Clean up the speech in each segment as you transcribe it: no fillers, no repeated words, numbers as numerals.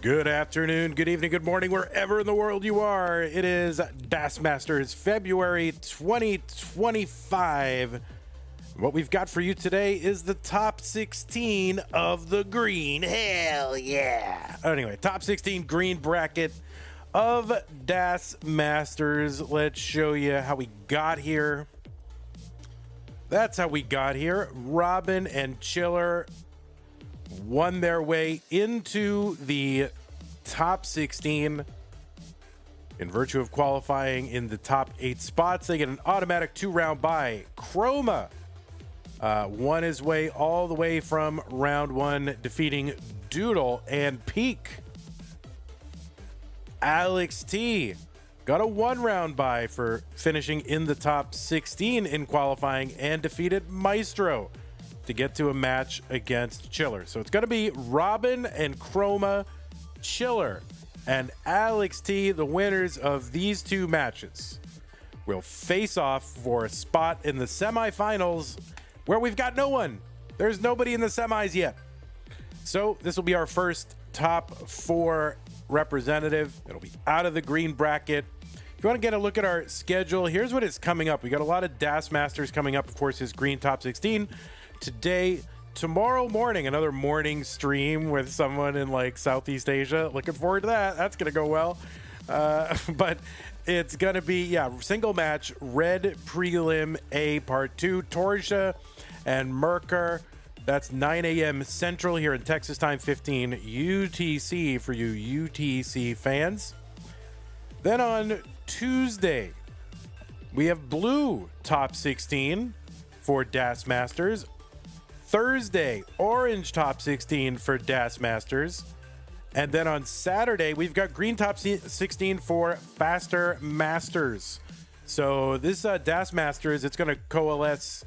Good afternoon, good evening, good morning, wherever in the world you are. It is Das Masters February 2025. What we've got for you today is the top 16 of the green. Hell yeah. Anyway, top 16 green bracket of Das Masters. Let's show you how we got here. That's how we got here. Robin and Chiller won their way into the top 16 in virtue of qualifying in the top 8 spots. They get an automatic 2-round bye. Chroma won his way all the way from round 1, defeating Doodle and Peak. Alext got a 1-round bye for finishing in the top 16 in qualifying and defeated Maestro to get to a match against Chiller. So it's going to be Robin and Chroma, Chiller, and Alext, the winners of these two matches, will face off for a spot in the semifinals where we've got no one. There's nobody in the semis yet. So this will be our first top 4 representative. It'll be out of the green bracket. If you want to get a look at our schedule, here's what is coming up. We got a lot of Das Masters coming up. Of course, his green top 16. Today, tomorrow morning, another morning stream with someone in like Southeast Asia. Looking forward to that. That's going to go well. But it's going to be, single match, Red Prelim A Part 2, Torsia and Merker. That's 9 a.m. Central here in Texas time, 15 UTC for you UTC fans. Then on Tuesday, we have Blue top 16 for Das Masters. Thursday, Orange top 16 for Das Masters. And then on Saturday, we've got Green top 16 for Faster Masters. So this Das Masters, it's going to coalesce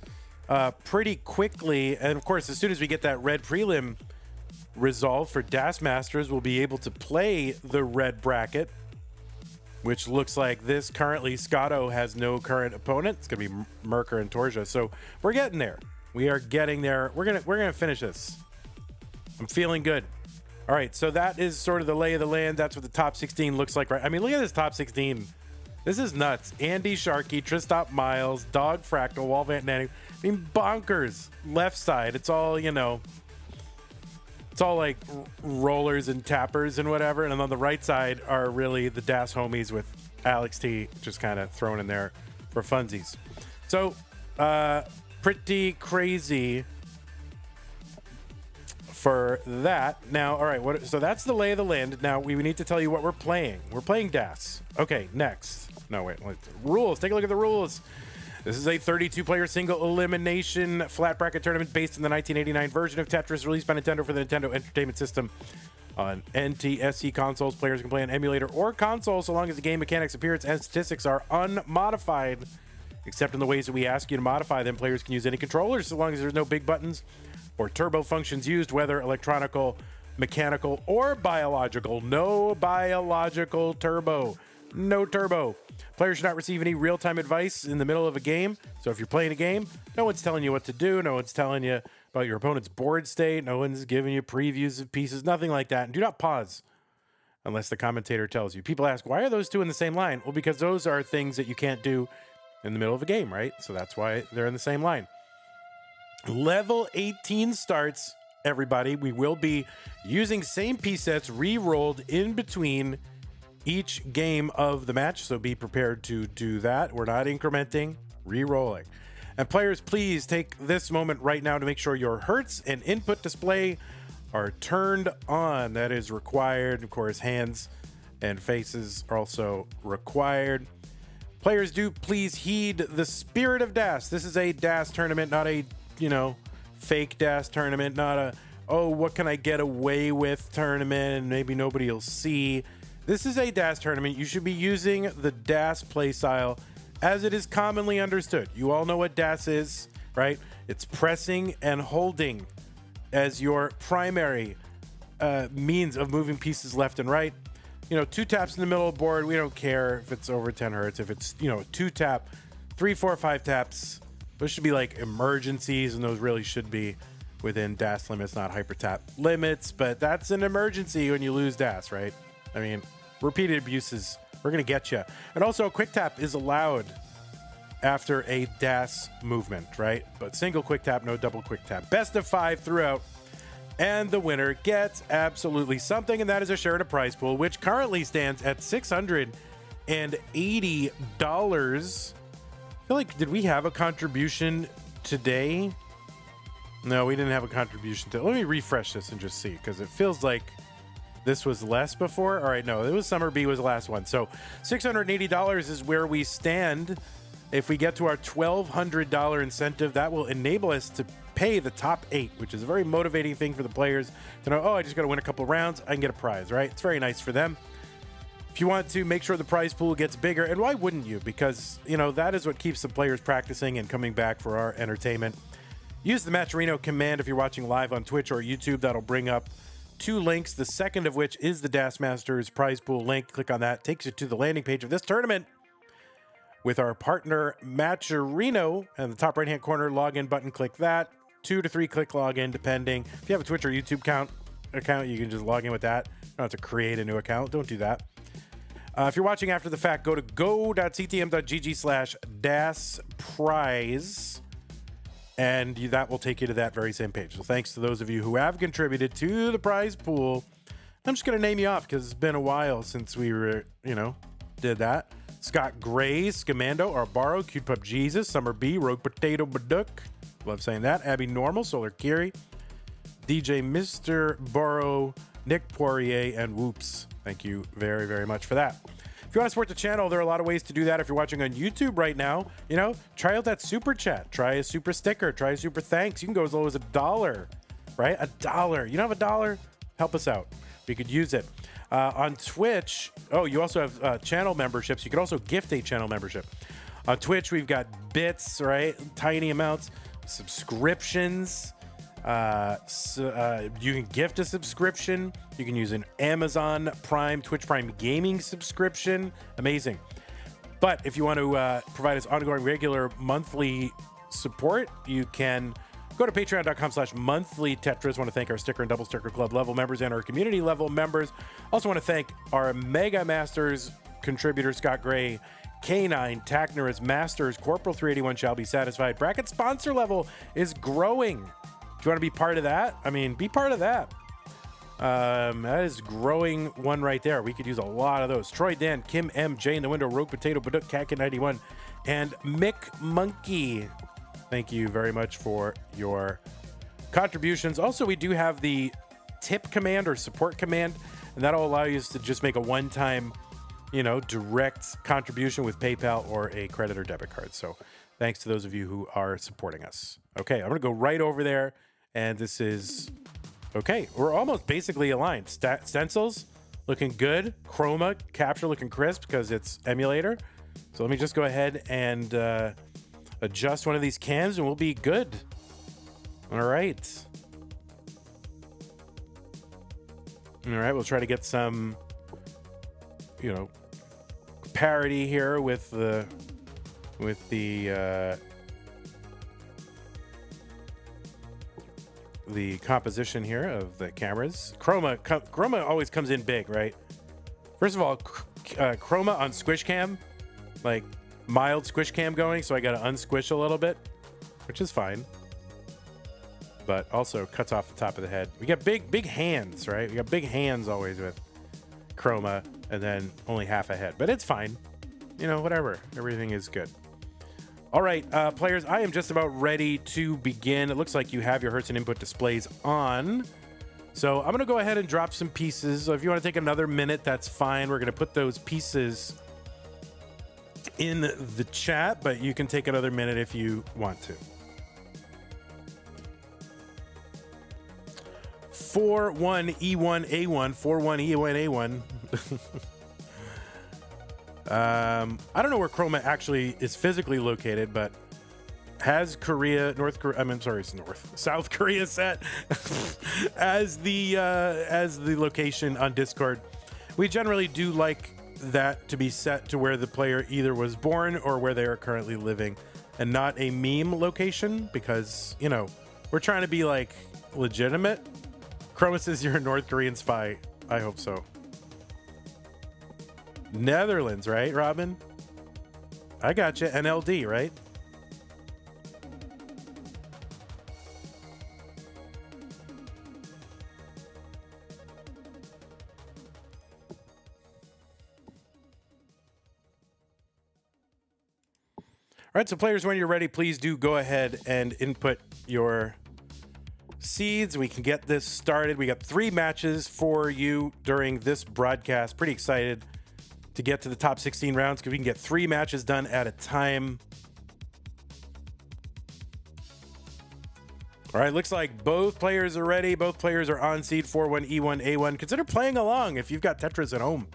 pretty quickly. And of course, as soon as we get that red prelim resolved for Das Masters, we'll be able to play the red bracket, which looks like this. Currently, Scotto has no current opponent. It's going to be Merker and Torsia. So we're getting there. We are getting there. We're gonna finish this. I'm feeling good. All right, so that is sort of the lay of the land. That's what the top 16 looks like, right? I mean, look at this top 16. This is nuts. Andy Sharkey, Tristop Miles, Dog Fractal, Walvant Nanny. I mean, bonkers. Left side, it's all, it's all like rollers and tappers and whatever. And on the right side are really the Das homies with Alext just kind of thrown in there for funsies. So, pretty crazy for that. Now, all right, so that's the lay of the land. Now, we need to tell you what we're playing. We're playing Das. Okay, next. No, wait. Rules. Take a look at the rules. This is a 32-player single elimination flat bracket tournament based on the 1989 version of Tetris released by Nintendo for the Nintendo Entertainment System. On NTSC consoles, players can play on emulator or console so long as the game mechanics, appearance, and statistics are unmodified. Except in the ways that we ask you to modify them, players can use any controllers so long as there's no big buttons or turbo functions used, whether electronical, mechanical, or biological. No biological turbo. No turbo. Players should not receive any real-time advice in the middle of a game. So if you're playing a game, no one's telling you what to do. No one's telling you about your opponent's board state. No one's giving you previews of pieces. Nothing like that. And do not pause unless the commentator tells you. People ask, why are those two in the same line? Well, because those are things that you can't do in the middle of a game, right? So that's why they're in the same line. Level 18 starts, everybody. We will be using same piece sets re-rolled in between each game of the match, so be prepared to do that. We're not incrementing, re-rolling. And players, please take this moment right now to make sure your hertz and input display are turned on. That is required. Of course, hands and faces are also required. Players, do please heed the spirit of Das. This is a Das tournament, not a, fake Das tournament, not a, what can I get away with tournament and maybe nobody will see. This is a Das tournament. You should be using the Das playstyle as it is commonly understood. You all know what Das is, right? It's pressing and holding as your primary means of moving pieces left and right. 2 taps in the middle of the board. We don't care if it's over 10 hertz. If it's, 2 tap, 3, 4, 5 taps, those should be like emergencies, and those really should be within DAS limits, not hyper tap limits, but that's an emergency when you lose DAS, right? I mean, repeated abuses, we're going to get you. And also, quick tap is allowed after a DAS movement, right? But single quick tap, no double quick tap. Best of 5 throughout. And the winner gets absolutely something, and that is a share in a prize pool, which currently stands at $680. I feel like, did we have a contribution today? No, we didn't have a contribution today. Let me refresh this and just see, because it feels like this was less before. All right, no, it was Summer B was the last one. So $680 is where we stand. If we get to our $1,200 incentive, that will enable us to pay the top 8, which is a very motivating thing for the players to know, oh, I just got to win a couple rounds, I can get a prize, right? It's very nice for them. If you want to make sure the prize pool gets bigger, and why wouldn't you? Because, you know, that is what keeps the players practicing and coming back for our entertainment. Use the Matcherino command if you're watching live on Twitch or YouTube. That'll bring up 2 links, the second of which is the DAS Masters prize pool link. Click on that. Takes you to the landing page of this tournament with our partner Matcherino. And the top right-hand corner login button, click that. 2 to 3 click login, depending. If you have a Twitch or YouTube account, you can just log in with that. You don't have to create a new account. Don't do that. If you're watching after the fact, go to go.ctm.gg/DASprize, and that will take you to that very same page. So thanks to those of you who have contributed to the prize pool. I'm just going to name you off because it's been a while since we did that. Scott Gray, Scamando, Arbaro, Cute Pup Jesus, Summer B, Rogue Potato Baduk. Love saying that. Abby Normal, Solar Kiri, DJ Mr. Burrow, Nick Poirier, and Whoops. Thank you very, very much for that. If you want to support the channel, there are a lot of ways to do that. If you're watching on YouTube right now, try out that super chat. Try a super sticker. Try a super thanks. You can go as low as $1, right? $1. You don't have $1? Help us out. We could use it. On Twitch, you also have channel memberships. You could also gift a channel membership. On Twitch, we've got bits, right? Tiny amounts. Subscriptions. You can gift a subscription. You can use an Amazon Prime, Twitch Prime gaming subscription. Amazing. But if you want to provide us ongoing, regular, monthly support, you can go to patreon.com/monthly Tetris. Want to thank our sticker and double sticker club level members and our community level members. Also want to thank our Mega Masters contributors, Scott Gray, K9, Tacnerus, Masters, Corporal 381 shall be satisfied. Bracket sponsor level is growing. If you want to be part of that, be part of that. That is growing one right there. We could use a lot of those. Troy Dan, Kim M, Jay in the window, Rogue Potato, Baduk, Kakin 91, and Mick Monkey. Thank you very much for your contributions. Also, we do have the tip command or support command, and that'll allow you to just make a one-time, direct contribution with PayPal or a credit or debit card. So thanks to those of you who are supporting us. Okay, I'm going to go right over there, and this is... Okay, we're almost basically aligned. Stencils looking good. Chroma capture looking crisp because it's emulator. So let me just go ahead and adjust one of these cams and we'll be good. All right. All right, we'll try to get some, parity here with the composition here of the cameras. Chroma always comes in big, right? First of all, Chroma on squish cam, like mild squish cam going, so I got to unsquish a little bit, which is fine. But also cuts off the top of the head. We got big hands, right? We got big hands always with Chroma, and then only half a head, but it's fine. Whatever. Everything is good. All right, players, I am just about ready to begin. It looks like you have your Hertz and input displays on. So I'm going to go ahead and drop some pieces. So if you want to take another minute, that's fine. We're going to put those pieces in the chat, but you can take another minute if you want to. 41E1A1, 41E1A1. I don't know where Chroma actually is physically located, but has South Korea set as the location on Discord. We generally do like that to be set to where the player either was born or where they are currently living, and not a meme location, because We're trying to be like legitimate. Chroma says you're a North Korean spy. I hope so. Netherlands, right, Robin? I got you. NLD, right? All right, so players, when you're ready, please do go ahead and input your seeds. We can get this started. We got 3 matches for you during this broadcast. Pretty excited to get to the top 16 rounds because we can get 3 matches done at a time. All right, looks like both players are ready. Both players are on seed 4-1, E1, A1. Consider playing along if you've got Tetris at home.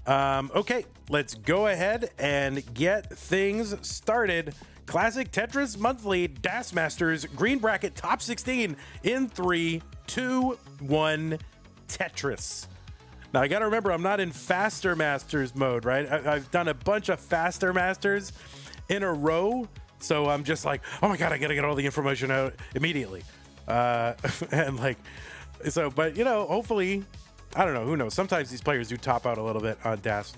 Okay, let's go ahead and get things started. Classic Tetris Monthly DAS Masters Green Bracket Top 16 in 3, 2, 1 Tetris. Now, I got to remember, I'm not in Faster Masters mode, right? I've done a bunch of Faster Masters in a row, so I'm just like, oh my God, I got to get all the information out immediately. And like, so, but you know, hopefully, I don't know, who knows? Sometimes these players do top out a little bit on DAS,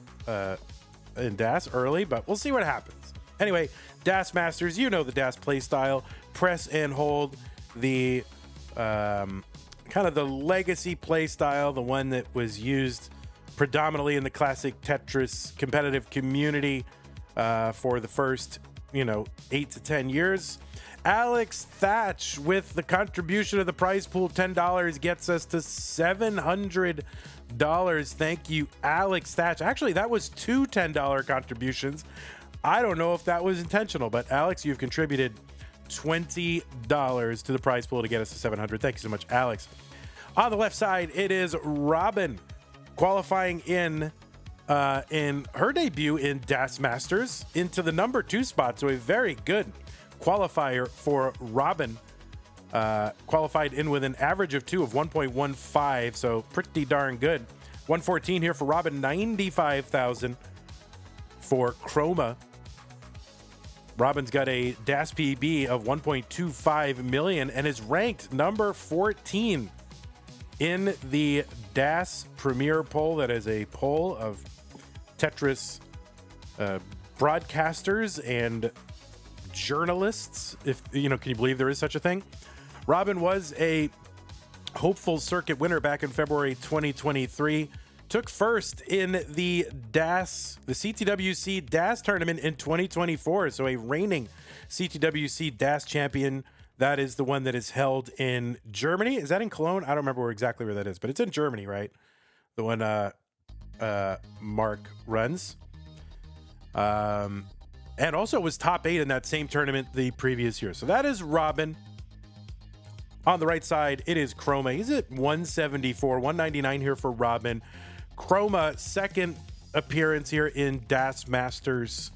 in DAS early, but we'll see what happens. Anyway, DAS Masters, you know the DAS play style. Press and hold the kind of the legacy play style, the one that was used predominantly in the classic Tetris competitive community for the first, 8 to 10 years. Alex Thatch with the contribution of the prize pool, $10, gets us to $700. Thank you, Alex Thatch. Actually, that was 2 $10 contributions. I don't know if that was intentional, but Alex, you've contributed $20 to the prize pool to get us to $700. Thank you so much, Alex. On the left side, it is Robin qualifying in her debut in DAS Masters into the number 2 spot. So a very good qualifier for Robin. Qualified in with an average of 2 of 1.15, so pretty darn good. 114 here for Robin, 95,000 for Chroma. Robin's got a DAS PB of 1.25 million and is ranked number 14 in the DAS Premier poll. That is a poll of Tetris broadcasters and journalists. If can you believe there is such a thing? Robin was a hopeful circuit winner back in February 2023. Took first in the CTWC DAS tournament in 2024. So a reigning CTWC DAS champion. That is the one that is held in Germany. Is that in Cologne? I don't remember exactly where that is, but it's in Germany, right? The one Mark runs. And also was top 8 in that same tournament the previous year. So that is Robin. On the right side, it is Chroma. He's at 174, 199 here for Robin. Chroma, second appearance here in DAS Masters.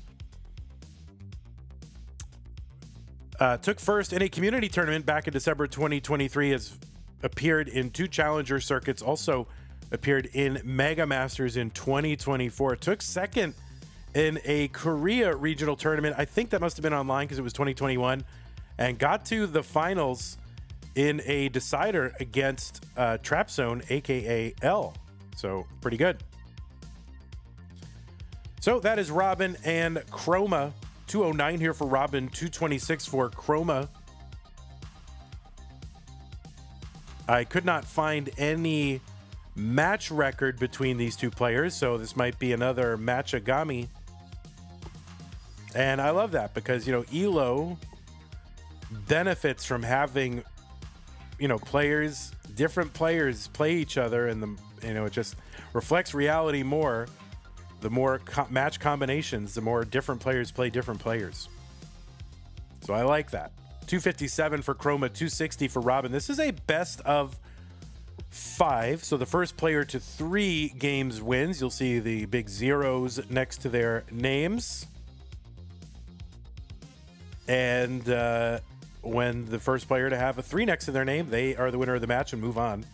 Took first in a community tournament back in December 2023. Has appeared in 2 challenger circuits. Also appeared in Mega Masters in 2024. Took second in a Korea regional tournament. I think that must have been online because it was 2021. And got to the finals in a decider against Trap Zone, aka L. So pretty good. So that is Robin and Chroma. 209 here for Robin, 226 for Chroma. I could not find any match record between these 2 players, so this might be another matchagami. And I love that because, ELO benefits from having, different players play each other, and it just reflects reality more. The more match combinations, the more different players play different players. So I like that. 257 for Chroma, 260 for Robin. This is a best of 5. So the first player to 3 games wins. You'll see the big zeros next to their names. And when the first player to have a 3 next to their name, they are the winner of the match and move on.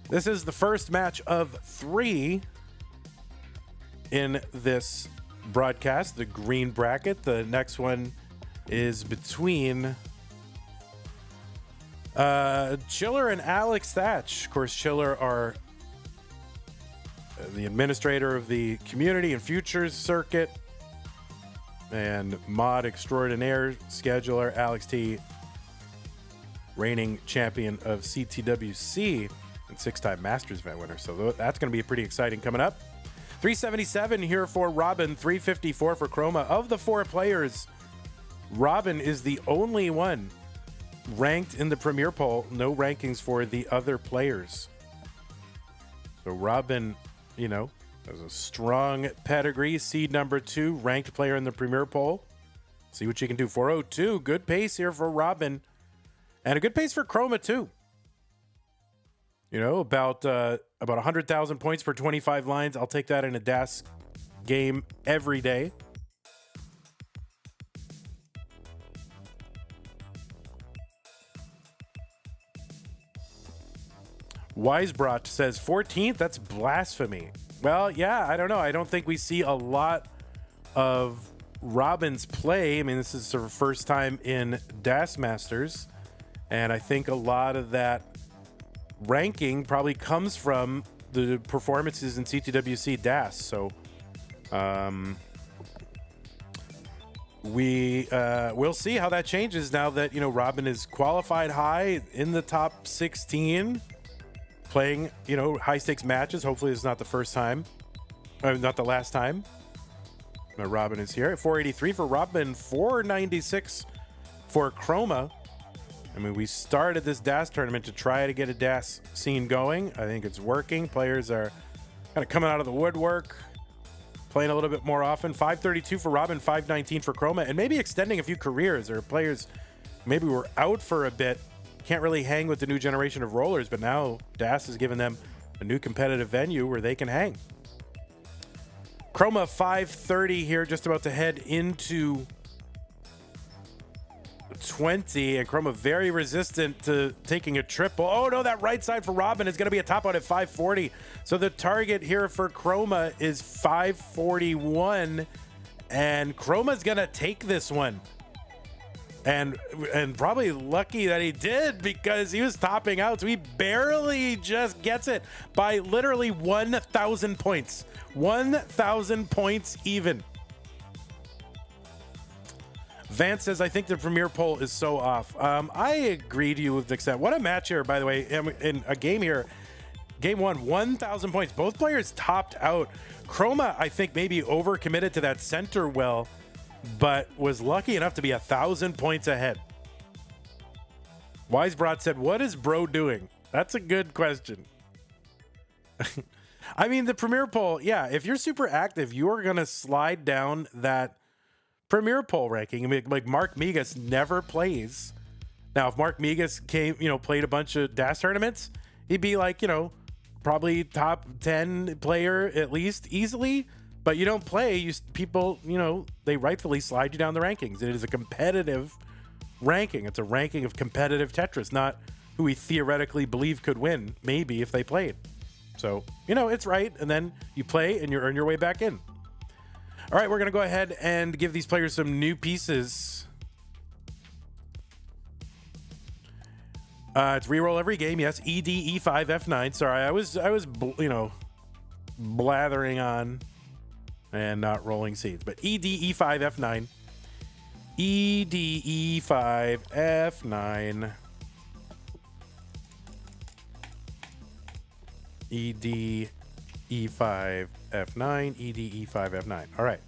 This is the first match of 3 in this broadcast, the green bracket. The next one is between Chiller and Alex Thatch. Of course, Chiller are the administrator of the Community and Futures Circuit and mod extraordinaire scheduler. Alex T, reigning champion of CTWC and 6-time Masters event winner. So that's going to be pretty exciting coming up. 377 here for Robin, 354 for Chroma. Of the 4 players, Robin is the only one ranked in the Premier poll. No rankings for the other players. So Robin, you know, has a strong pedigree. Seed number 2, ranked player in the Premier poll. See what you can do. 402, good pace here for Robin. And a good pace for Chroma, too. You know, about 100,000 points per 25 lines. I'll take that in a DAS game every day. Wisebrought says 14th. That's blasphemy. Well, yeah, I don't know. I don't think we see a lot of Robin's play. I mean, this is her first time in DAS Masters. And I think a lot of that ranking probably comes from the performances in CTWC DAS. So we'll see how that changes now that, you know, Robin is qualified high in the top 16, playing, you know, high stakes matches. Hopefully it's not the first time, not the last time. Robin is here at 483 for Robin, 496 for Chroma. I mean, we started this DAS tournament to try to get a DAS scene going. I think it's working. Players are kind of coming out of the woodwork, playing a little bit more often. 532 for Robin, 519 for Chroma, and maybe extending a few careers. There are players maybe were out for a bit, can't really hang with the new generation of rollers, but now DAS has given them a new competitive venue where they can hang. Chroma 530 here, just about to head into 20, and Chroma very resistant to taking a triple. Oh no, that right side for Robin is going to be a top out at 540. So the target here for Chroma is 541, and Chroma's going to take this one. And probably lucky that he did, because he was topping out, so he barely just gets it by literally 1,000 points. 1,000 points even. Vance says, I think the Premier poll is so off. I agree to you with the extent. What a match here, by the way, in a game here. Game 1, 1,000 points. Both players topped out. Chroma, I think, maybe overcommitted to that center well, but was lucky enough to be 1,000 points ahead. Wisebrought said, what is bro doing? That's a good question. I mean, the Premier poll, yeah, if you're super active, you're going to slide down that Premier poll ranking. I mean, like Mark Migas never plays. Now, if Mark Migas came, you know, played a bunch of DAS tournaments, he'd be like, you know, probably top 10 player at least easily. But you don't play, people, you know, they rightfully slide you down the rankings. It is a competitive ranking. It's a ranking of competitive Tetris, not who we theoretically believe could win, maybe, if they played. So, you know, it's right. And then you play and you earn your way back in. All right, we're going to go ahead and give these players some new pieces. It's reroll every game. Yes, ED, E5, F9. Sorry, I was, you know, blathering on and not rolling seeds. But ED, E5, F9. ED, E5, F9. ED, E5, F9, ED, E5, F9. All right.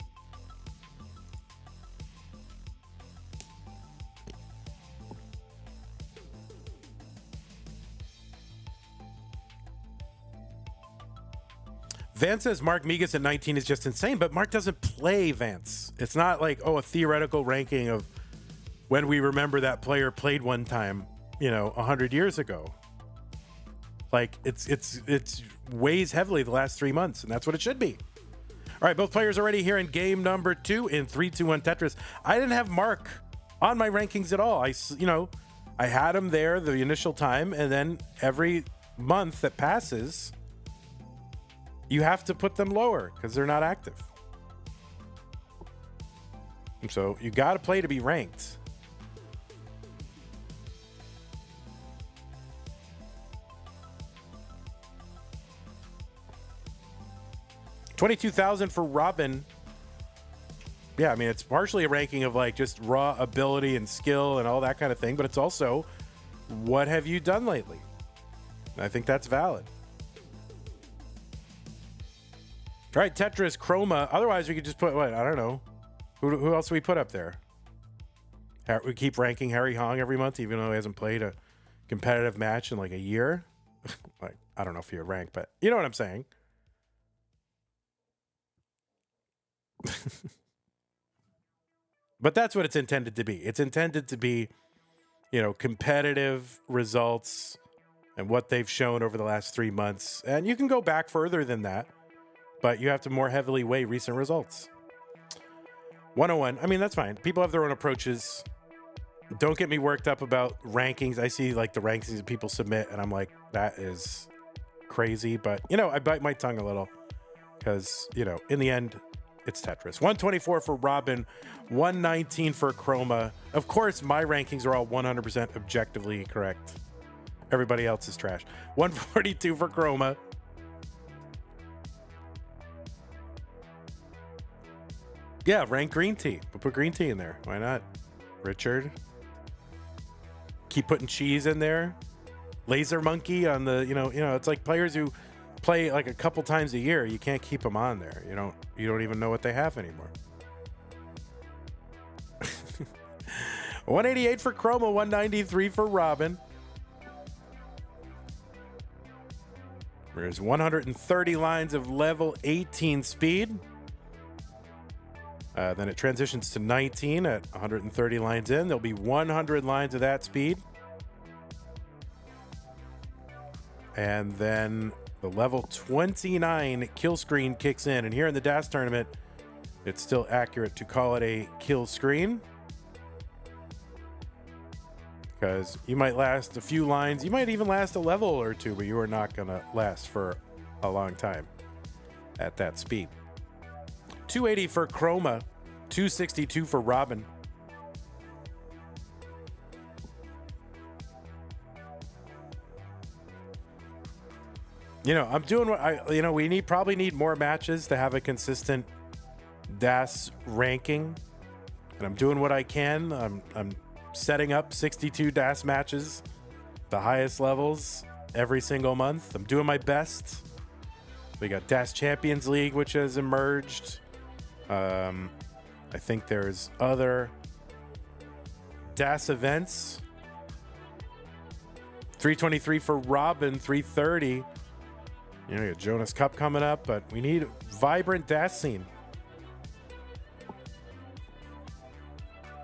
Vance says Mark Migas at 19 is just insane, but Mark doesn't play Vance. It's not like, oh, a theoretical ranking of when we remember that player played one time, you know, 100 years ago. Like, it's weighs heavily the last 3 months, and that's what it should be. All right, both players already here in game number 2 in 3-2-1 Tetris. I didn't have Mark on my rankings at all. I had him there the initial time, and then every month that passes, you have to put them lower because they're not active. And so you got to play to be ranked. 22,000 for Robin. Yeah, I mean, it's partially a ranking of like just raw ability and skill and all that kind of thing, but it's also what have you done lately? I think that's valid. All right, Tetris, Chroma. Otherwise, we could just put, what? I don't know. Who else do we put up there? We keep ranking Harry Hong every month, even though he hasn't played a competitive match in like a year. Like, I don't know if he would rank, but you know what I'm saying. But that's what it's intended to be. It's intended to be, you know, competitive results and what they've shown over the last 3 months. And you can go back further than that, but you have to more heavily weigh recent results. 101. I mean, that's fine. People have their own approaches. Don't get me worked up about rankings. I see like the rankings that people submit, and I'm like, that is crazy. But, you know, I bite my tongue a little because, you know, in the end, it's Tetris. 124 for Robin, 119 for Chroma. Of course, my rankings are all 100% objectively correct. Everybody else is trash. 142 for Chroma. Yeah, rank green tea. We'll put green tea in there. Why not? Richard. Keep putting cheese in there. Laser Monkey on the, you know, it's like players who play like a couple times a year. You can't keep them on there. You don't even know what they have anymore. 188 for Chroma, 193 for Robin. There's 130 lines of level 18 speed. Then it transitions to 19 at 130 lines in. There'll be 100 lines of that speed. And then the level 29 kill screen kicks in. And here in the DAS tournament, it's still accurate to call it a kill screen. Because you might last a few lines. You might even last a level or two, but you are not going to last for a long time at that speed. 280 for Chroma, 262 for Robin. You know, I'm doing what we probably need more matches to have a consistent DAS ranking. And I'm doing what I can. I'm setting up 62 DAS matches, the highest levels every single month. I'm doing my best. We got DAS Champions League, which has emerged. I think there's other DAS events. 323 for Robin, 330. You know, you got Jonas Cup coming up, but we need a vibrant DAS scene.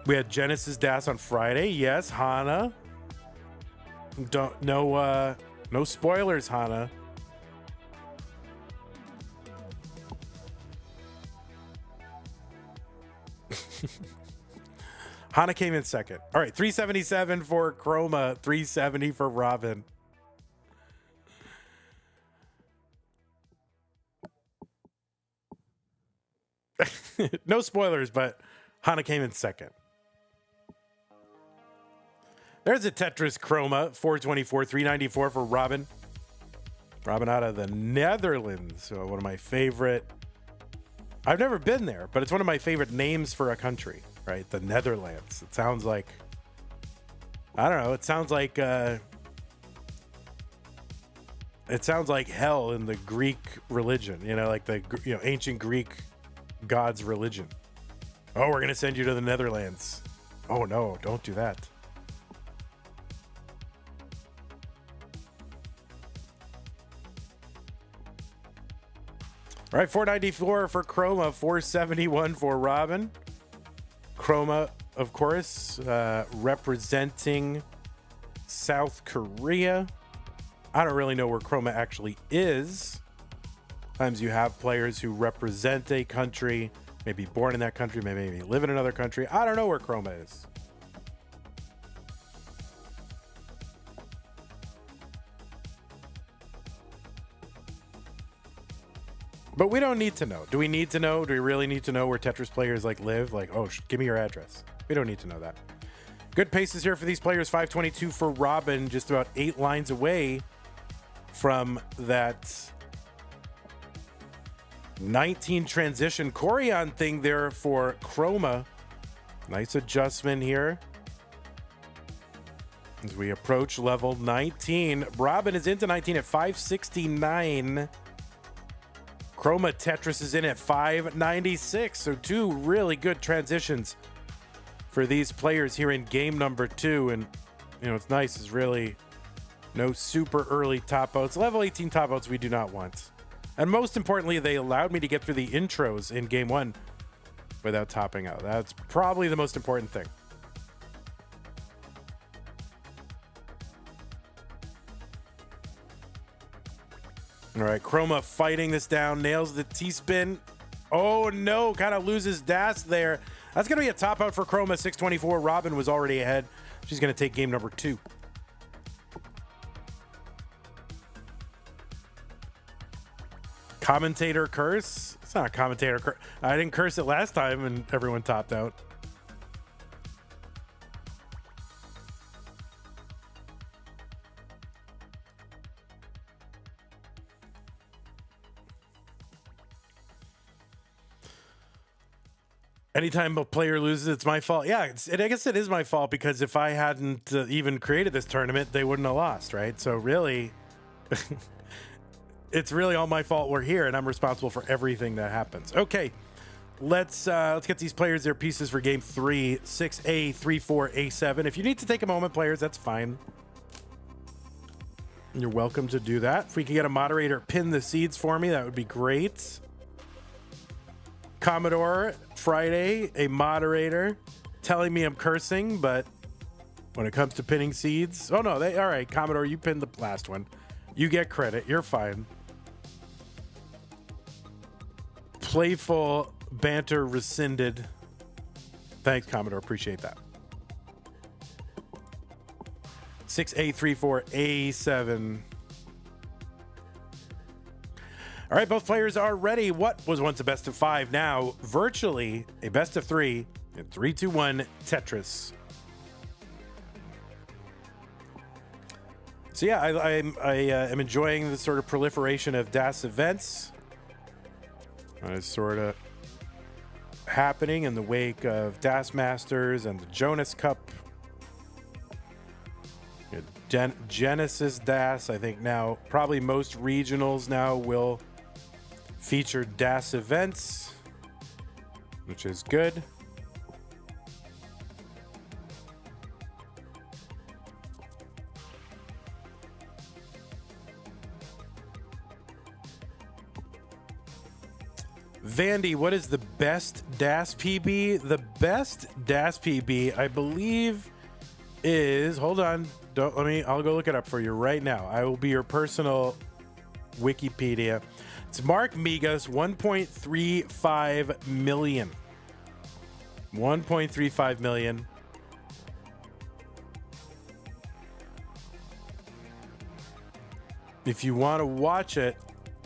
We had Genesis DAS on Friday. Yes, Hana. No spoilers, Hana. Hana came in second. All right, 377 for Chroma, 370 for Robin. No spoilers, but Hana came in second. There's a Tetris Chroma, 424, 394 for Robin. Robin out of the Netherlands. So one of my favorite. I've never been there, but it's one of my favorite names for a country, right? The Netherlands. It sounds like, I don't know. It sounds like hell in the Greek religion, like the ancient Greek God's religion. Oh, we're going to send you to the Netherlands. Oh, no, don't do that. All right, 494 for Chroma, 471 for Robin. Chroma, of course, representing South Korea. I don't really know where Chroma actually is. Sometimes you have players who represent a country, maybe born in that country, maybe live in another country. I don't know where Chroma is. But we don't need to know. Do we need to know? Do we really need to know where Tetris players live? Give me your address. We don't need to know that. Good paces here for these players. 522 for Robin, just about 8 lines away from that 19 transition Corian thing there for Chroma. Nice adjustment here. As we approach level 19, Robin is into 19 at 569. Chroma Tetris is in at 596. So two really good transitions for these players here in game number 2. And, you know, it's nice is really no super early top outs. Level 18 top outs we do not want. And most importantly, they allowed me to get through the intros in game 1 without topping out. That's probably the most important thing. All right, Chroma fighting this down, nails the T-spin. Oh no, kind of loses Das there. That's going to be a top out for Chroma, 624. Robin was already ahead. She's going to take game number 2. Commentator curse? It's not a commentator curse. I didn't curse it last time and everyone topped out. Anytime a player loses, it's my fault. Yeah, I guess it is my fault because if I hadn't even created this tournament, they wouldn't have lost, right? So really, it's really all my fault we're here, and I'm responsible for everything that happens. Okay, let's get these players their pieces for game 3, 6A, 3-4, A7. If you need to take a moment, players, that's fine. You're welcome to do that. If we could get a moderator pin the seeds for me, that would be great. Commodore Friday, a moderator, telling me I'm cursing, but when it comes to pinning seeds, oh no, all right, Commodore, you pinned the last one. You get credit. You're fine. Playful banter rescinded. Thanks, Commodore. Appreciate that. 6A, 3-4, A7. All right, both players are ready. What was once a best of 5, now virtually a best of 3 in 3-2-1 Tetris. So yeah, I am enjoying the sort of proliferation of Das events. It's sort of happening in the wake of Das Masters and the Jonas Cup. Genesis Das, I think now probably most regionals now will feature Das events, which is good. Vandy, what is the best Das PB? The best Das PB, I believe, is, hold on, I'll go look it up for you right now. I will be your personal Wikipedia. It's Mark Migas, 1.35 million. 1.35 million. If you want to watch it,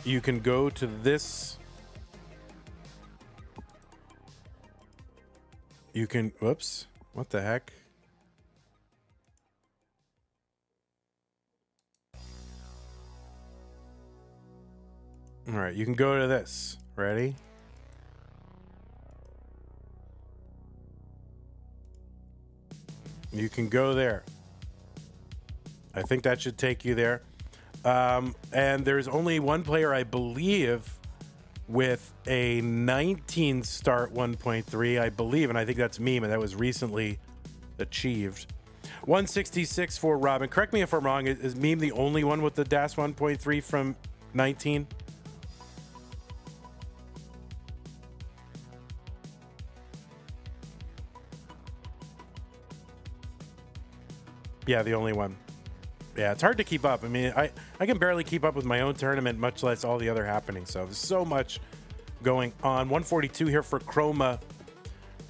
you can go to this. You can, whoops, what the heck? All right, you can go to this. Ready? You can go there. I think that should take you there. And there's only one player, I believe, with a 19 start 1.3, I believe, and I think that's Meme, and that was recently achieved. 166 for Robin. Correct me if I'm wrong. Is Meme the only one with the DAS 1.3 from 19? Yeah, the only one. Yeah, it's hard to keep up. I mean, I can barely keep up with my own tournament, much less all the other happenings. So there's so much going on. 142 here for Chroma.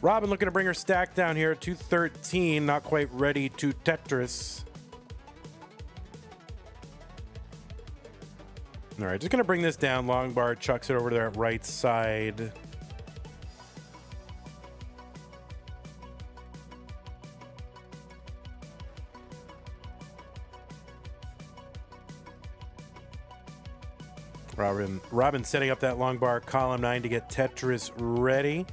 Robin looking to bring her stack down here. 213, not quite ready to Tetris. All right, just going to bring this down. Long bar chucks it over to that right side. Robin setting up that long bar column 9 to get Tetris ready.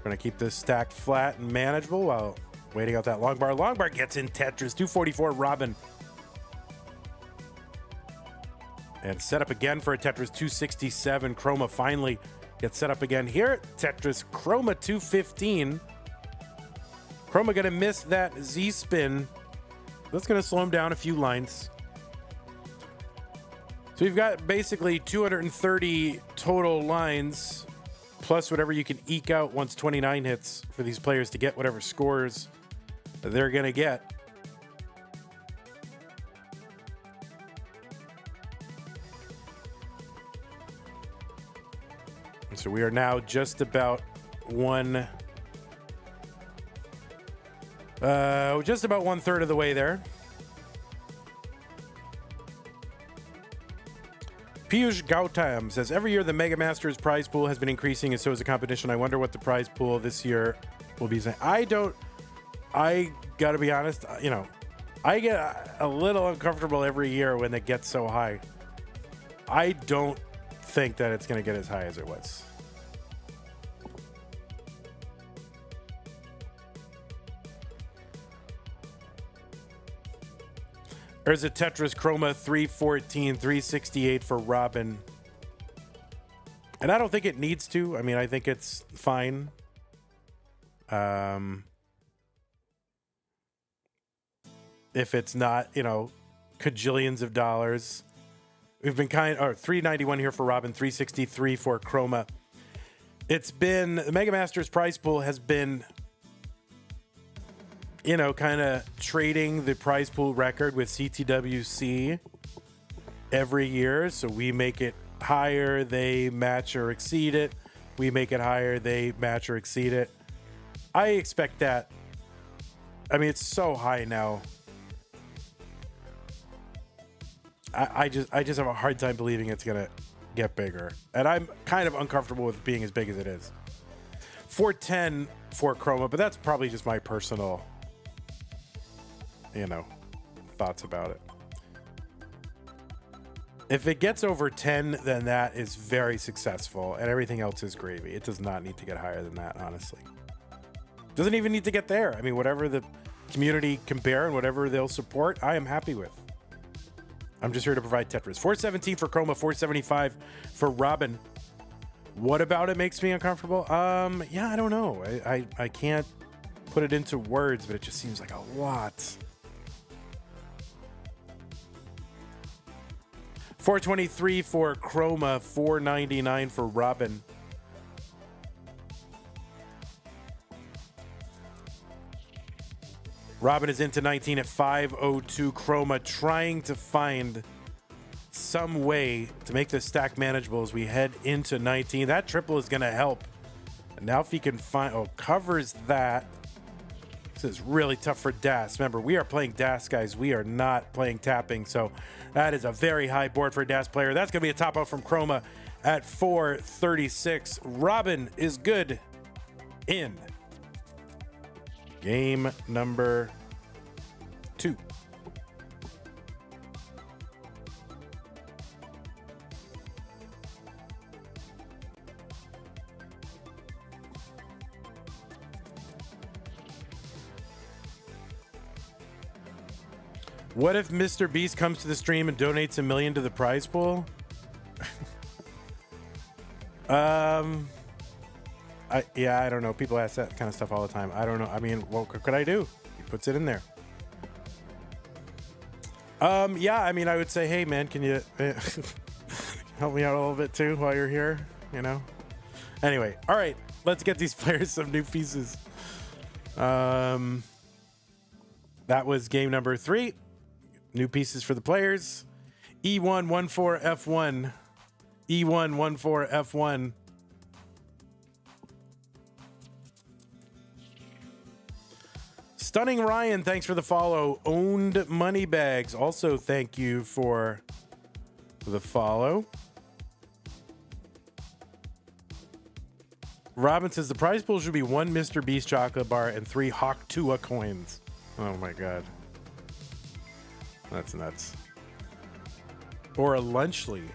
Going to keep this stack flat and manageable while waiting out that long bar. Long bar gets in Tetris. 244 Robin. And set up again for a Tetris. 267 Chroma finally gets set up again here. Tetris Chroma 215. Chroma going to miss that Z spin. That's going to slow him down a few lines. So we've got basically 230 total lines, plus whatever you can eke out once 29 hits for these players to get whatever scores they're going to get. So we are now just about one third of the way there. Piyush Gautam says, every year the Mega Masters prize pool has been increasing and so is the competition. I wonder what the prize pool this year will be. I gotta be honest, I get a little uncomfortable every year when it gets so high. I don't think that it's going to get as high as it was. There's a Tetris Chroma 314, 368 for Robin. And I don't think it needs to. I mean, I think it's fine. If it's not, cajillions of dollars. We've been 391 here for Robin, 363 for Chroma. It's been, the Mega Masters prize pool has been, kind of trading the prize pool record with CTWC every year. So we make it higher, they match or exceed it. We make it higher, they match or exceed it. I expect that. I mean, it's so high now. I just have a hard time believing it's gonna get bigger, and I'm kind of uncomfortable with being as big as it is. 410 for Chroma, but that's probably just my personal, thoughts about it. If it gets over 10, then that is very successful, and everything else is gravy. It does not need to get higher than that, honestly. Doesn't even need to get there. I mean, whatever the community can bear and whatever they'll support, I am happy with. I'm just here to provide Tetris. 417 for Chroma, 475 for Robin. What about it makes me uncomfortable? Yeah, I don't know. I can't put it into words, but it just seems like a lot. 423 for Chroma, 499 for Robin. Robin is into 19 at 502. Chroma trying to find some way to make this stack manageable as we head into 19. That triple is going to help. And now if he can find... covers that. This is really tough for Das. Remember, we are playing Das, guys. We are not playing tapping. So that is a very high board for a Das player. That's going to be a top out from Chroma at 436. Robin is good in game number 2. What if Mr. Beast comes to the stream and donates $1 million to the prize pool? I don't know. People ask that kind of stuff all the time. I don't know. I mean, what could I do? He puts it in there. Yeah, I mean, I would say, hey, man, can you help me out a little bit too while you're here? Anyway, all right, let's get these players some new pieces. That was game number 3. New pieces for the players. E114F1. E114F1. Stunning Ryan, thanks for the follow. Owned Money Bags, also thank you for the follow. Robin says the prize pool should be 1 Mr. Beast chocolate bar and 3 Hawk Tua coins. Oh my god. That's nuts. Or a Lunchly.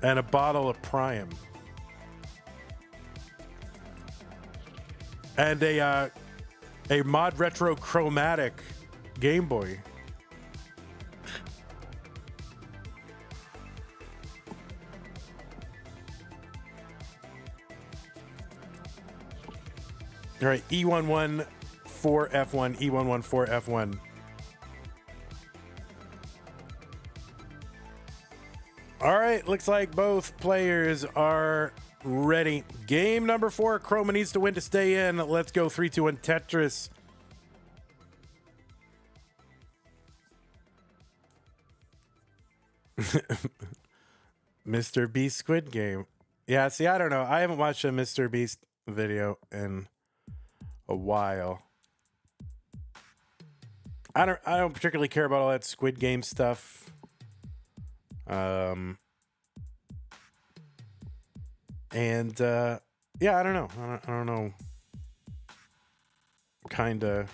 And a bottle of Prime. And a Mod Retro Chromatic Game Boy. All right, E11 for F1, E11 for F1. All right, looks like both players are ready. Game number 4. Chroma needs to win to stay in. Let's go 3, 2, 1 Tetris. Mr. Beast Squid Game. Yeah, see, I don't know. I haven't watched a Mr. Beast video in a while. I don't particularly care about all that Squid Game stuff. Yeah, I don't know. I don't know. Kinda.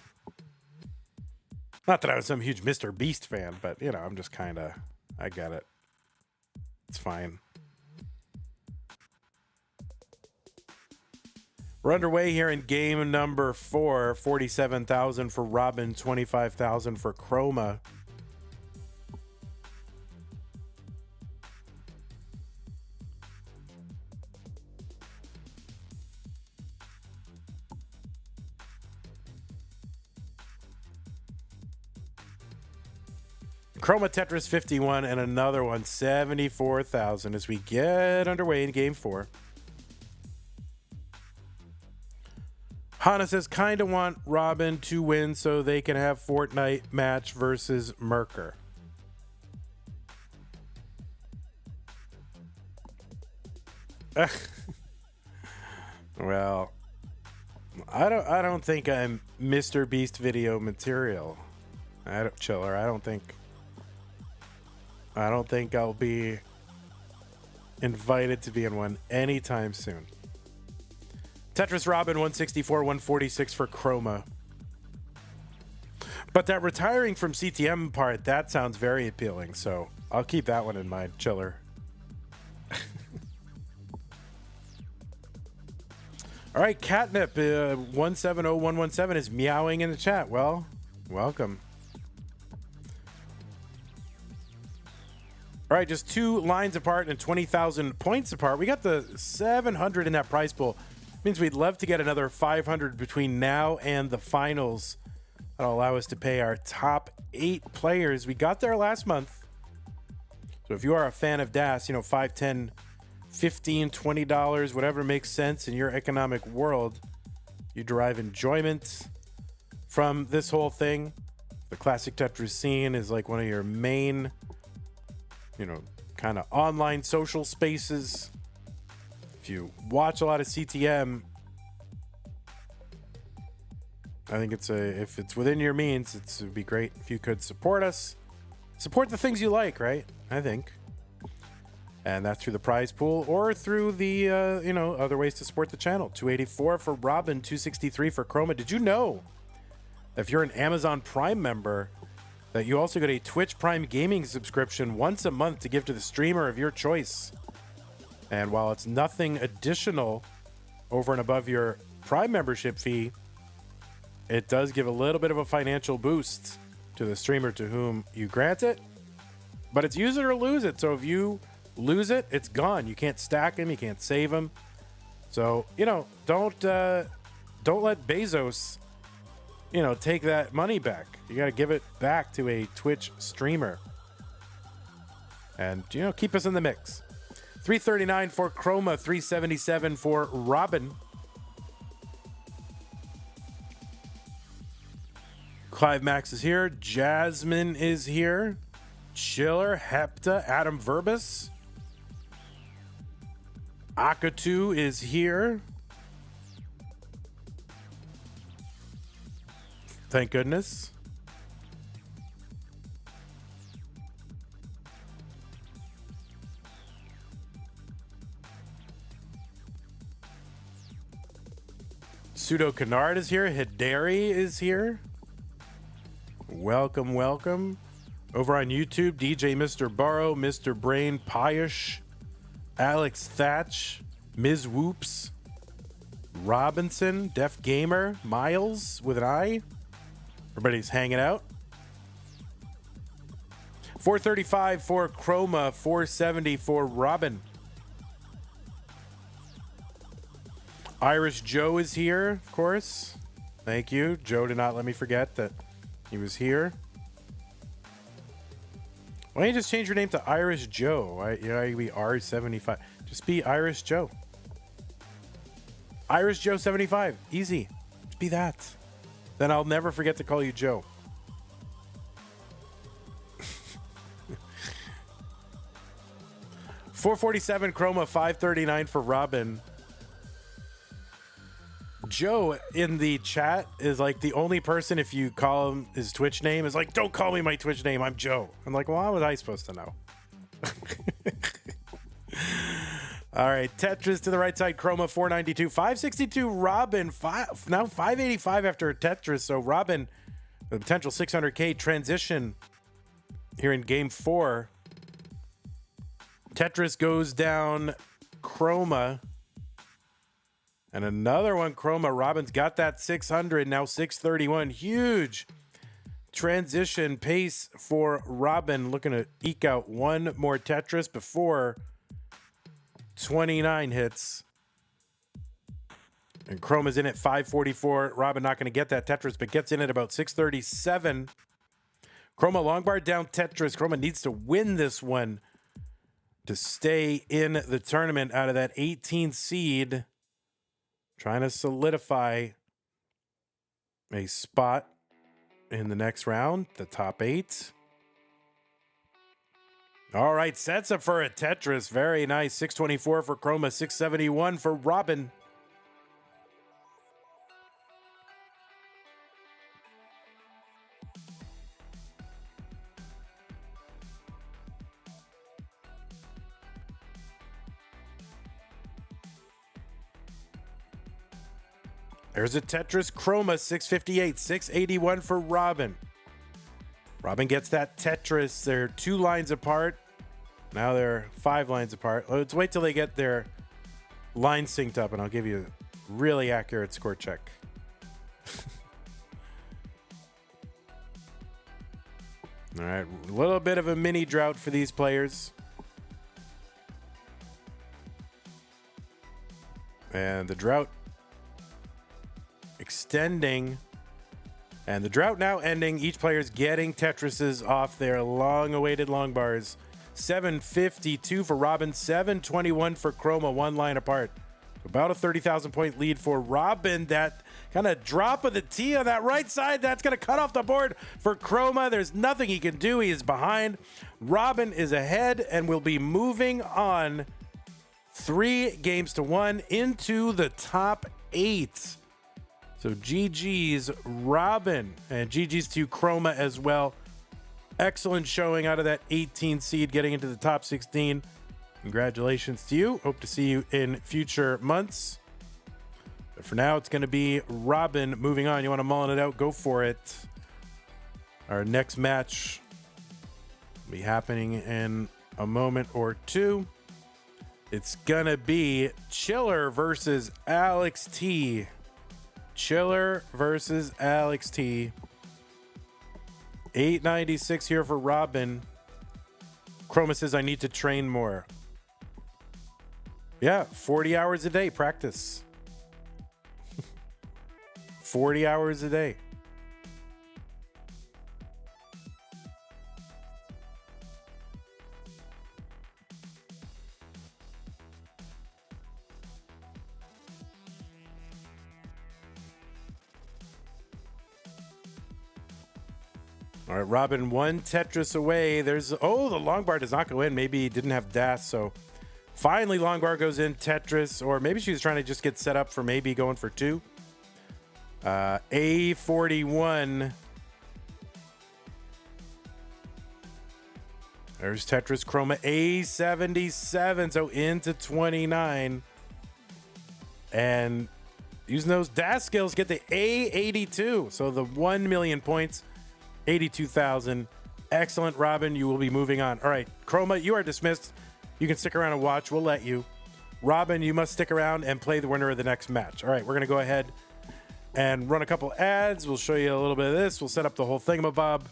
Not that I was some huge Mr. Beast fan, but you know, I'm just kinda. I get it. It's fine. We're underway here in game number 4. 47,000 for Robin, 25,000 for Chroma. Chroma Tetris 51 and another one, 74,000 as we get underway in game 4. Hana says, kind of want Robin to win so they can have Fortnite match versus Merker. Well, I don't think I'm Mr. Beast video material. Chiller. I don't think I'll be invited to be in one anytime soon. Tetris Robin 164, 146 for Chroma. But that retiring from CTM part, that sounds very appealing, so I'll keep that one in mind, Chiller. All right, Catnip 170117 is meowing in the chat. Well, welcome. All right, just 2 lines apart and 20,000 points apart. We got the 700 in that prize pool. Means we'd love to get another 500 between now and the finals. That'll allow us to pay our top 8 players. We got there last month. So if you are a fan of DAS, you know, $5, $10, $15, $20, whatever makes sense in your economic world, you derive enjoyment from this whole thing. The classic Tetris scene is like one of your main, you know, kind of online social spaces. If you watch a lot of CTM, I think if it's within your means, it would be great if you could support us. Support the things you like, right? I think. And that's through the prize pool or through the, other ways to support the channel. 284 for Robin, 263 for Chroma. Did you know if you're an Amazon Prime member that you also get a Twitch Prime gaming subscription once a month to give to the streamer of your choice? And while it's nothing additional over and above your Prime membership fee, it does give a little bit of a financial boost to the streamer to whom you grant it. But it's use it or lose it. So if you lose it, it's gone. You can't stack them. You can't save them. So, don't let Bezos, take that money back. You got to give it back to a Twitch streamer. And, keep us in the mix. 339 for Chroma, 377 for Robin. Clive Max is here. Jasmine is here. Chiller, Hepta, Adam Verbus. Akatu is here. Thank goodness. Pseudo Canard is here. Hidari is here. Welcome, welcome. Over on YouTube, DJ Mr. Burrow, Mr. Brain, Piyush, Alex Thatch, Ms. Whoops, Robinson, Def Gamer, Miles with an I. Everybody's hanging out. 435 for Chroma, 470 for Robin. Irish Joe is here, of course. Thank you. Joe did not let me forget that he was here. Why don't you just change your name to Irish Joe? Why you be R75? Just be Irish Joe. Irish Joe 75. Easy. Just be that. Then I'll never forget to call you Joe. $447 Chroma, $539 for Robin. Joe in the chat is like the only person, if you call him his Twitch name, is like, don't call me my Twitch name, I'm Joe. I'm like, well, how was I supposed to know? All right, Tetris to the right side, Chroma 492, 562 Robin, now 585 after Tetris. So Robin, the potential 600K transition here in game 4. Tetris goes down Chroma. And another one, Chroma. Robin's got that 600, now 631. Huge transition pace for Robin. Looking to eke out one more Tetris before 29 hits. And Chroma's in at 544. Robin not going to get that Tetris, but gets in at about 637. Chroma long bar down Tetris. Chroma needs to win this one to stay in the tournament out of that 18 seed. Trying to solidify a spot in the next round, the top 8. All right, sets up for a Tetris. Very nice. 624 for Chroma, 671 for Robin. There's a Tetris Chroma, 658, 681 for Robin. Robin gets that Tetris. They're 2 lines apart. Now they're 5 lines apart. Let's wait till they get their line synced up, and I'll give you a really accurate score check. All right, a little bit of a mini drought for these players. And the drought extending, and the drought now ending. Each player's getting Tetrises off their long-awaited long bars. 752 for Robin, 721 for Chroma, 1 line apart. About a 30,000 point lead for Robin. That kind of drop of the T on that right side, that's going to cut off the board for Chroma. There's nothing he can do. He is behind. Robin is ahead and will be moving on 3-1 into the top 8. So GG's Robin, and GG's to Chroma as well. Excellent showing out of that 18 seed, getting into the top 16. Congratulations to you. Hope to see you in future months. But for now, it's going to be Robin moving on. You want to mullen it out? Go for it. Our next match will be happening in a moment or two. It's going to be Chiller versus Alext. Chiller versus Alext. 896 here for Robin. Chroma says, I need to train more. Yeah, 40 hours a day practice. 40 hours a day. All right, Robin, 1 Tetris away. There's, oh, the long bar does not go in. Maybe he didn't have dash, so finally long bar goes in, Tetris, or maybe she was trying to just get set up for maybe going for 2. A41. There's Tetris Chroma, A77, so into 29. And using those dash skills, get the A82, so the 1 million points. 82,000. Excellent, Robin. You will be moving on. All right, Chroma, you are dismissed. You can stick around and watch. We'll let you. Robin, you must stick around and play the winner of the next match. All right, we're going to go ahead and run a couple ads. We'll show you a little bit of this. We'll set up the whole thingamabob.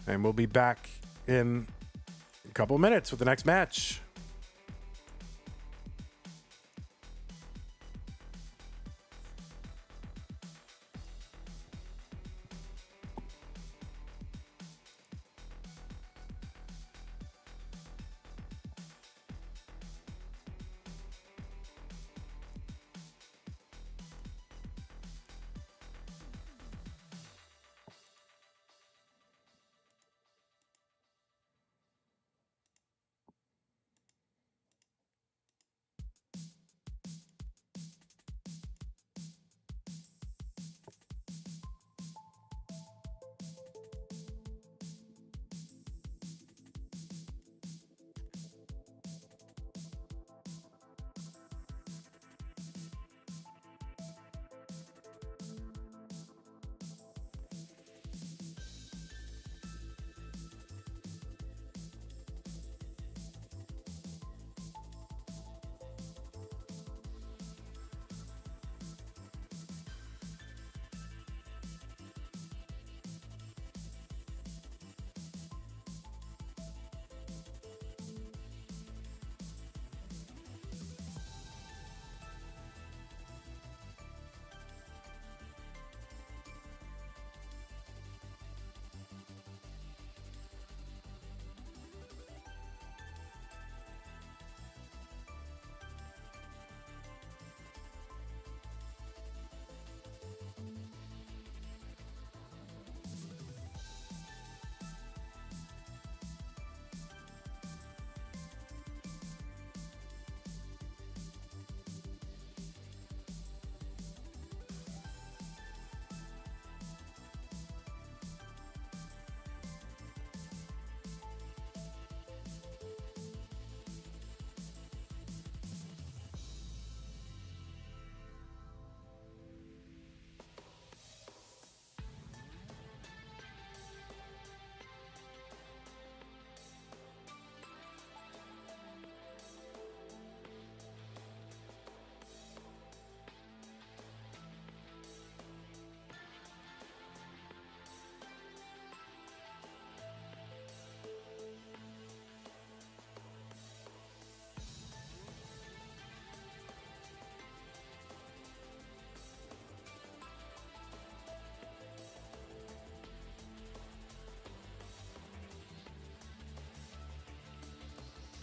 And we'll be back in a couple minutes with the next match.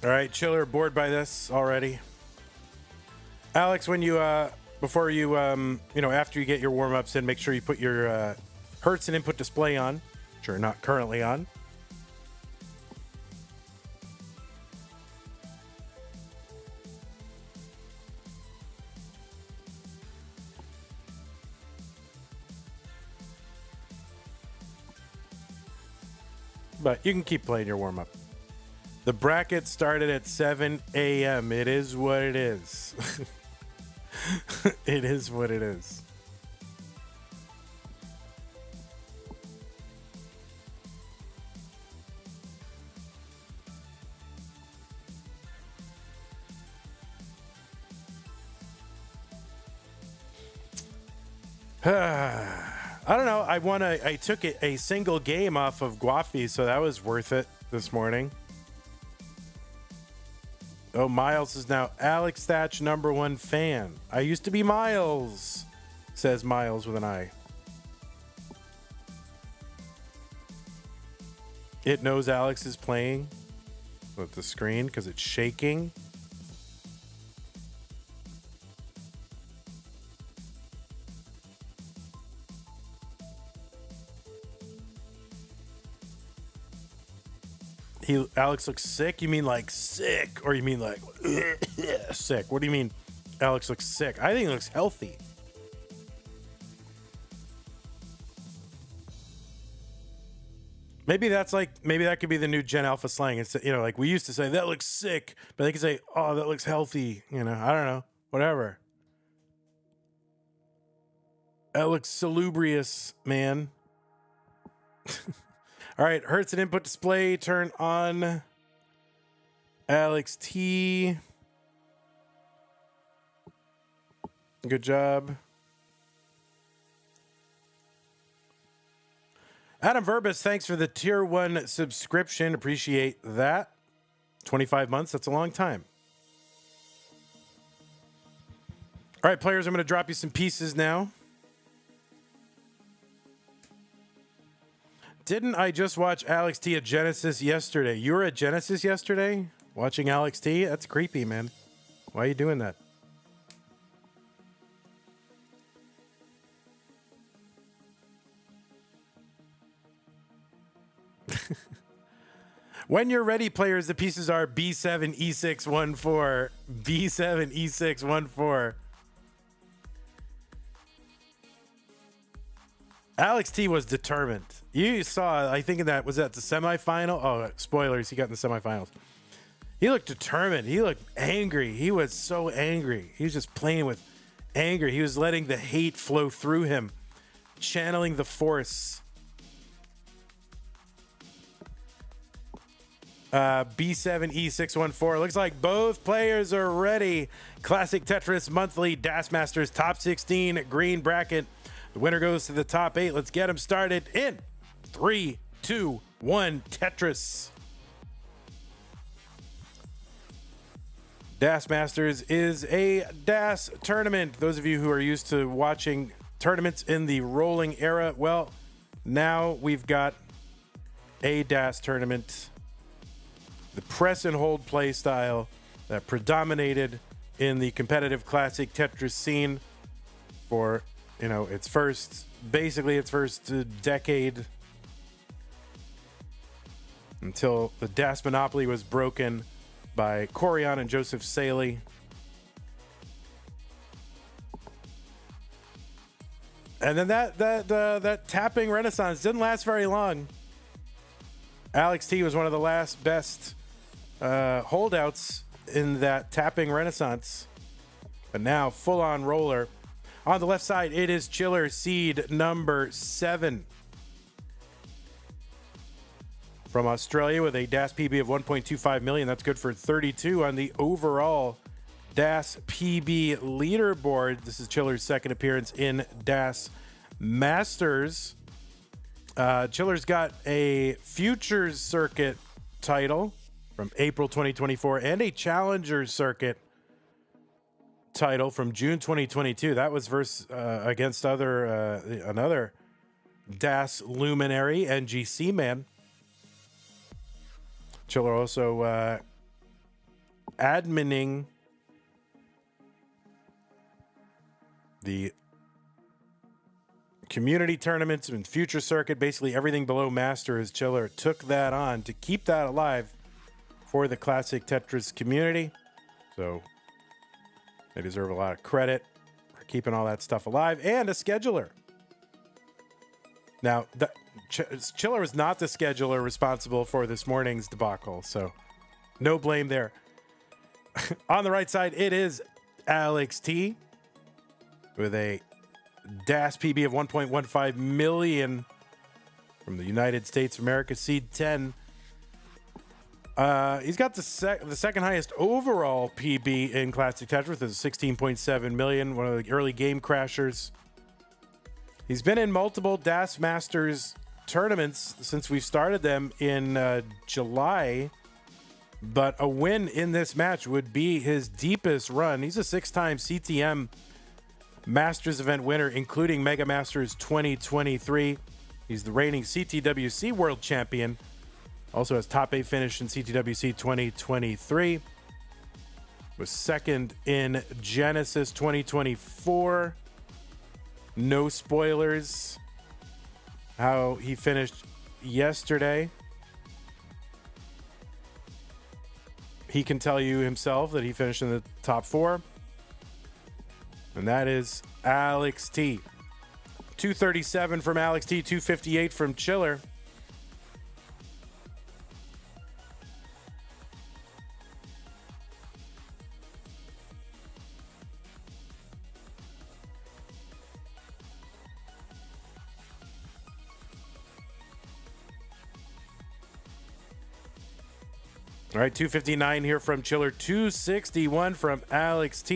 All right, Chiller, bored by this already. Alex, when you before you after you get your warm-ups in, make sure you put your Hertz and input display on, which are not currently on. But you can keep playing your warm-up. The bracket started at 7 a.m. It is what it is. It is what it is. I don't know. I took a single game off of Guafi, so that was worth it this morning. Oh, Miles is now Alex Thatch #1 fan. I used to be Miles, says Miles with an I. It knows Alex is playing with the screen because it's shaking. Alex looks sick? You mean like sick? Or you mean like sick? What do you mean Alex looks sick? I think he looks healthy. Maybe that could be the new Gen Alpha slang. It's, like we used to say, that looks sick. But they could say, oh, that looks healthy. I don't know. Whatever. That looks salubrious, man. All right, Hertz and input display, turn on. Alext. Good job. Adam Verbus, thanks for the tier 1 subscription. Appreciate that. 25 months, that's a long time. All right, players, I'm going to drop you some pieces now. Didn't I just watch Alext at Genesis yesterday? You were at Genesis yesterday watching Alext? That's creepy, man. Why are you doing that? When you're ready, players, the pieces are B7, E6, 1, 4. B7, E6, 1, 4. Alext was determined. You saw, I think that was at the semifinal. Oh, spoilers, he got in the semifinals. He looked determined. He looked angry. He was so angry. He was just playing with anger. He was letting the hate flow through him, channeling the force. B7, E614. Looks like both players are ready. Classic Tetris Monthly DAS Masters Top 16 green bracket. The winner goes to the top 8. Let's get them started in 3, 2, 1. Tetris. DAS Masters is a DAS tournament. Those of you who are used to watching tournaments in the rolling era, well, now we've got a DAS tournament. The press and hold play style that predominated in the competitive classic Tetris scene for, its first decade, until the DAS monopoly was broken by Corian and Joseph Saley. And then that tapping renaissance didn't last very long. Alext was one of the last best holdouts in that tapping renaissance, but now full-on roller. On the left side, it is Chiller seed number 7 from Australia with a DAS PB of 1.25 million. That's good for 32 on the overall DAS PB leaderboard. This is Chiller's second appearance in DAS Masters. Chiller's got a Futures Circuit title from April 2024 and a Challengers Circuit title from June 2022. That was against another DAS luminary, NGC man. Chiller also adminning the community tournaments and Future Circuit. Basically everything below Masters, Chiller took that on to keep that alive for the classic Tetris community. So they deserve a lot of credit for keeping all that stuff alive, and a scheduler. Now, Chiller was not the scheduler responsible for this morning's debacle, so no blame there. On the right side, it is Alext with a DAS PB of 1.15 million from the United States of America, seed 10. He's got the second highest overall PB in Classic Tetris, is 16.7 million, one of the early game crashers. He's been in multiple DAS Masters tournaments since we started them in July, but a win in this match would be his deepest run. He's a 6-time CTM Masters event winner, including Mega Masters 2023. He's the reigning CTWC World Champion. Also has top 8 finish in CTWC 2023. Was second in Genesis 2024. No spoilers how he finished yesterday. He can tell you himself that he finished in the top 4. And that is Alext. 237 from Alext, 258 from Chiller. All right, 259 here from Chiller, 261 from Alext.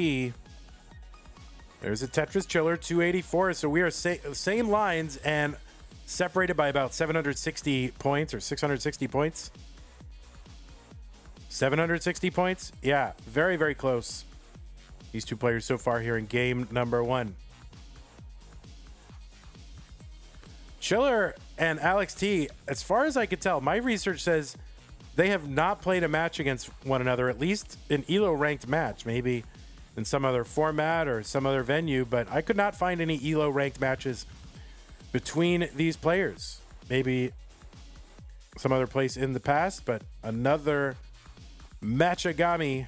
There's a Tetris Chiller, 284. So we are same lines and separated by about 760 points or 660 points. 760 points? Yeah, very, very close. These two players so far here in game number 1. Chiller and Alext, as far as I could tell, my research says they have not played a match against one another, at least an ELO ranked match, maybe in some other format or some other venue, but I could not find any ELO ranked matches between these players. Maybe some other place in the past, but another Matchagami.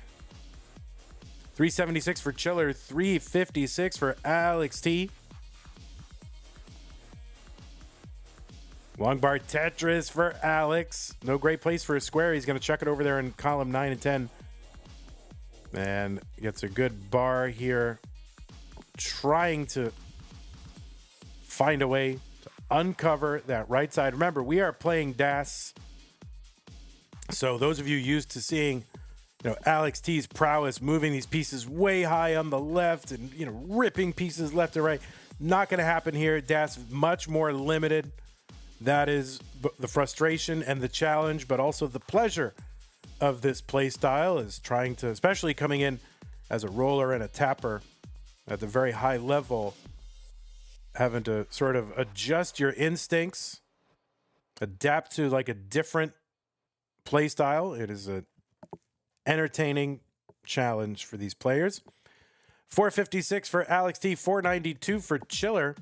376 for Chiller, 356 for Alext. Long bar Tetris for Alex. No great place for a square. He's going to chuck it over there in column 9 and 10. And gets a good bar here. Trying to find a way to uncover that right side. Remember, we are playing DAS. So those of you used to seeing, Alext's prowess, moving these pieces way high on the left and, ripping pieces left and right. Not going to happen here. DAS much more limited. That is the frustration and the challenge, but also the pleasure of this play style is trying to, especially coming in as a roller and a tapper at the very high level, having to sort of adjust your instincts, adapt to like a different play style. It is an entertaining challenge for these players. 456 for Alext, 492 for Chiller.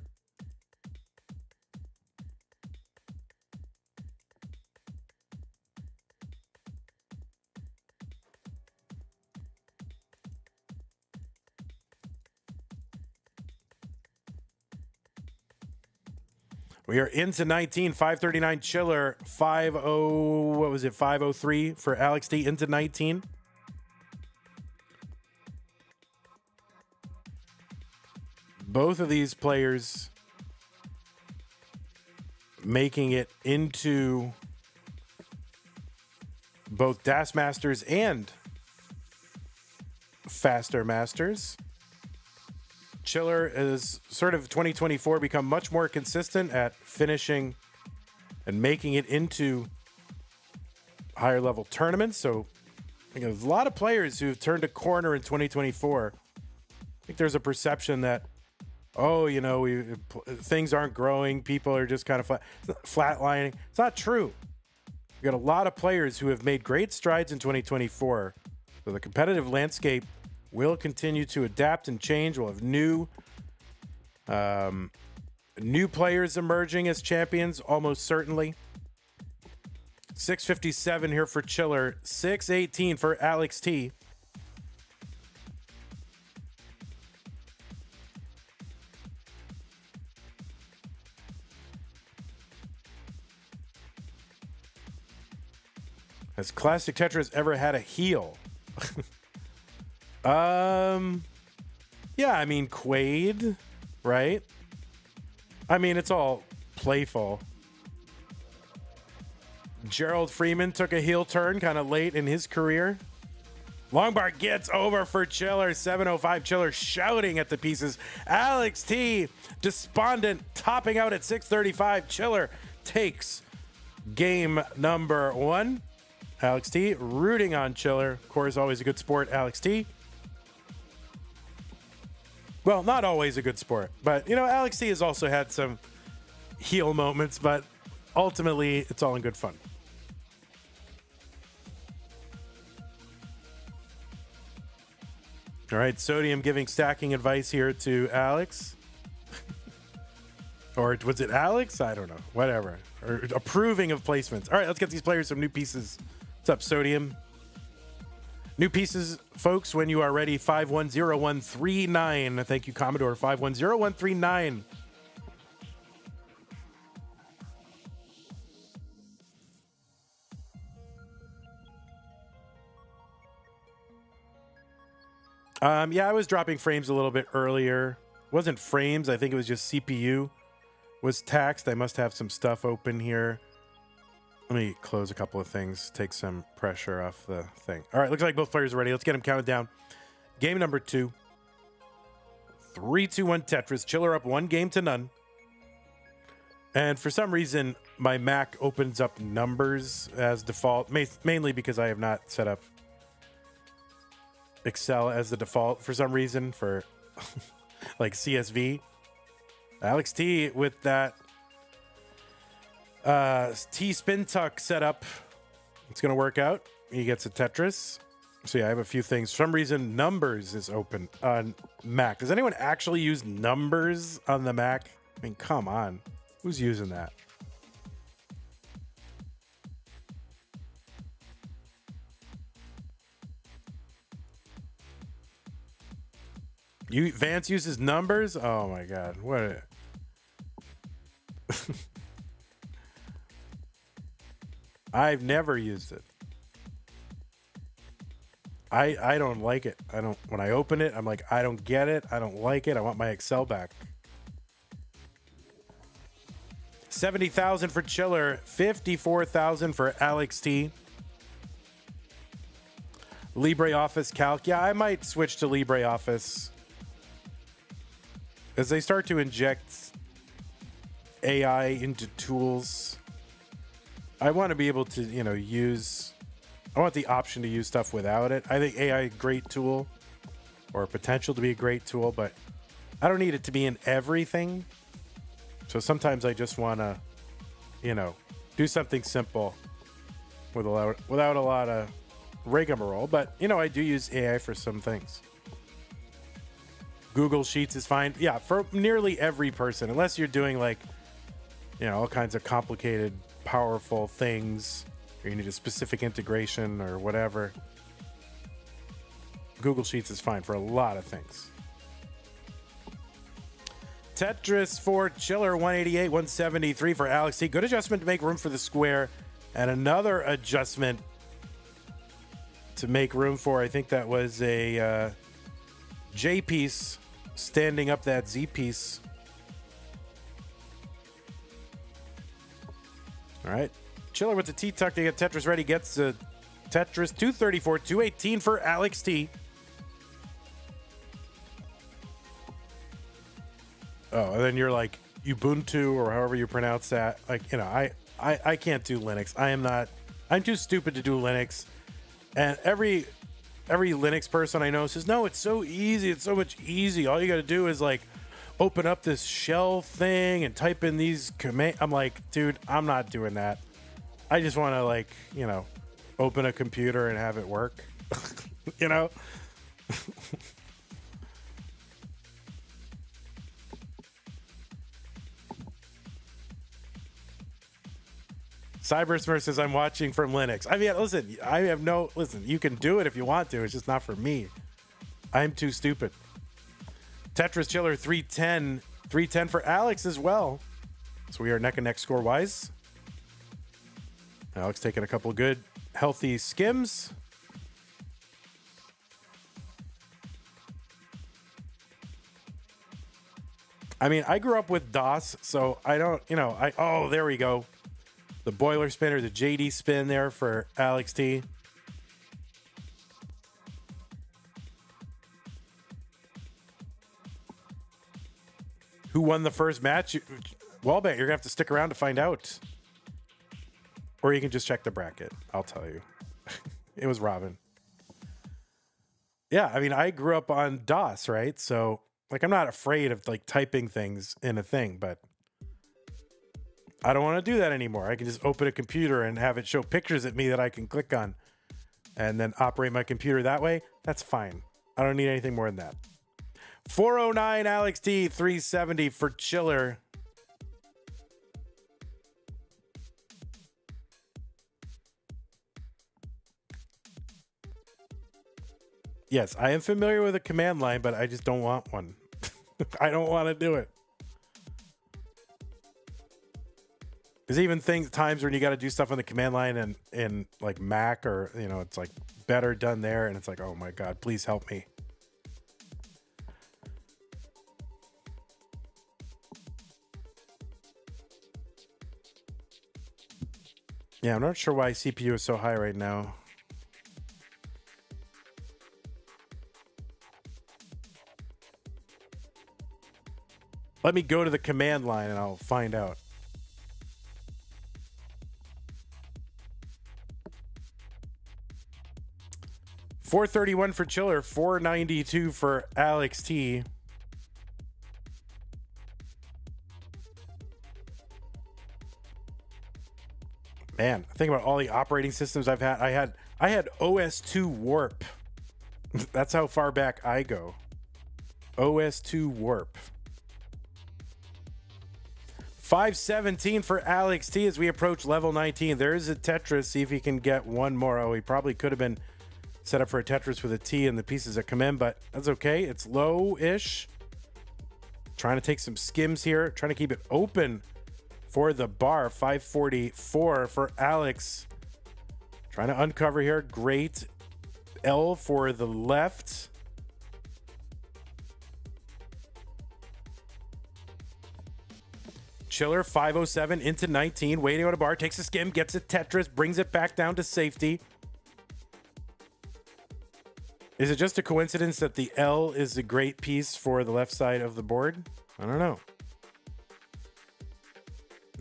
We are into 19, 539 Chiller, 503 for Alext into 19. Both of these players making it into both DAS Masters and Faster Masters. Chiller is sort of 2024 become much more consistent at finishing and making it into higher level tournaments. So there's a lot of players who've turned a corner in 2024. I think there's a perception that, things aren't growing. People are just kind of flatlining. It's not true. We've got a lot of players who have made great strides in 2024. So the competitive landscape will continue to adapt and change. We'll have new players emerging as champions, almost certainly. 657 here for Chiller, 618 for Alext. Has Classic Tetris ever had a heel? Yeah, Quaid, right? It's all playful. Gerald Freeman took a heel turn kind of late in his career. Longbar gets over for Chiller, 705 Chiller shouting at the pieces. Alext, despondent, topping out at 635. Chiller takes game number 1. Alext rooting on Chiller. Of course, always a good sport, Alext. Well, not always a good sport, but Alext has also had some heel moments, but ultimately it's all in good fun. All right, Sodium giving stacking advice here to Alex. Or was it Alex? I don't know. Whatever. Or approving of placements. All right, let's get these players some new pieces. What's up, Sodium? New pieces, folks, when you are ready. 510139. Thank you, Commodore. 510139. Yeah, I was dropping frames a little bit earlier. It wasn't frames. I think it was just CPU was taxed. I must have some stuff open here. Let me close a couple of things, take some pressure off the thing. All right, looks like both players are ready. Let's get them counted down. Game number 2. 3, 2, 1 Tetris. Chiller up 1-0. And for some reason, my Mac opens up numbers as default, mainly because I have not set up Excel as the default for some reason for like CSV. Alext T with that T spin tuck setup. It's going to work out. He gets a Tetris. So yeah, I have a few things. For some reason, numbers is open on Mac. Does anyone actually use numbers on the Mac? I mean, come on. Who's using that? Vance uses numbers? Oh my god. What I've never used it. I don't like it. When I open it, I'm like, I don't get it. I don't like it. I want my Excel back. 70,000 for Chiller, 54,000 for Alext T. LibreOffice Calc. Yeah, I might switch to LibreOffice. As they start to inject AI into tools, I want to be able to, I want the option to use stuff without it. I think AI is a great tool, or potential to be a great tool, but I don't need it to be in everything. So sometimes I just want to, do something simple without a lot of rigmarole. But, I do use AI for some things. Google Sheets is fine. Yeah, for nearly every person, unless you're doing all kinds of complicated, powerful things, or you need a specific integration or whatever. Google Sheets is fine for a lot of things. Tetris for Chiller, 188, 173 for Alext T. Good adjustment to make room for the square, and another adjustment to make room for, I think that was a J piece standing up that Z piece. All right. Chiller with the T tuck to get Tetris ready. Gets the Tetris 234, 218 for Alext T. Oh, and then you're like Ubuntu or however you pronounce that. I can't do Linux. I'm too stupid to do Linux. And every Linux person I know says, no, it's so easy. It's so much easy. All you got to do is open up this shell thing and type in these commands. I'm like, dude, I'm not doing that. I just want to open a computer and have it work. Cybersmurf says, I'm watching from Linux. I mean, listen, you can do it if you want to. It's just not for me. I'm too stupid. Tetris Chiller, 310. 310 for Alex as well. So we are neck and neck score-wise. Alex taking a couple good, healthy skims. I mean, I grew up with DOS, so I don't, oh, there we go. The boiler spin or the JD spin there for Alext T. Who won the first match? Wallbang, you're going to have to stick around to find out. Or you can just check the bracket. I'll tell you. It was Robin. Yeah, I mean, I grew up on DOS, right? So, I'm not afraid of, typing things in a thing, but I don't want to do that anymore. I can just open a computer and have it show pictures at me that I can click on and then operate my computer that way. That's fine. I don't need anything more than that. 409 Alext T, 370 for Chiller. Yes, I am familiar with a command line, but I just don't want one. I don't want to do it. There's even times when you got to do stuff on the command line and in Mac or, it's better done there. And it's oh my God, please help me. Yeah, I'm not sure why CPU is so high right now. Let me go to the command line and I'll find out. $431 for Chiller, $492 for Alext. Man, think about all the operating systems I've had. I had OS2 Warp. That's how far back I go. OS2 Warp. 517 for Alext as we approach level 19. There's a Tetris. See if he can get one more. Oh, he probably could have been set up for a Tetris with a T and the pieces that come in, but that's okay. It's low-ish. Trying to take some skims here. Trying to keep it open for the bar. 544 for Alex. Trying to uncover here. Great. L for the left. Chiller, 507 into 19. Waiting on a bar. Takes a skim. Gets a Tetris. Brings it back down to safety. Is it just a coincidence that the L is a great piece for the left side of the board? I don't know.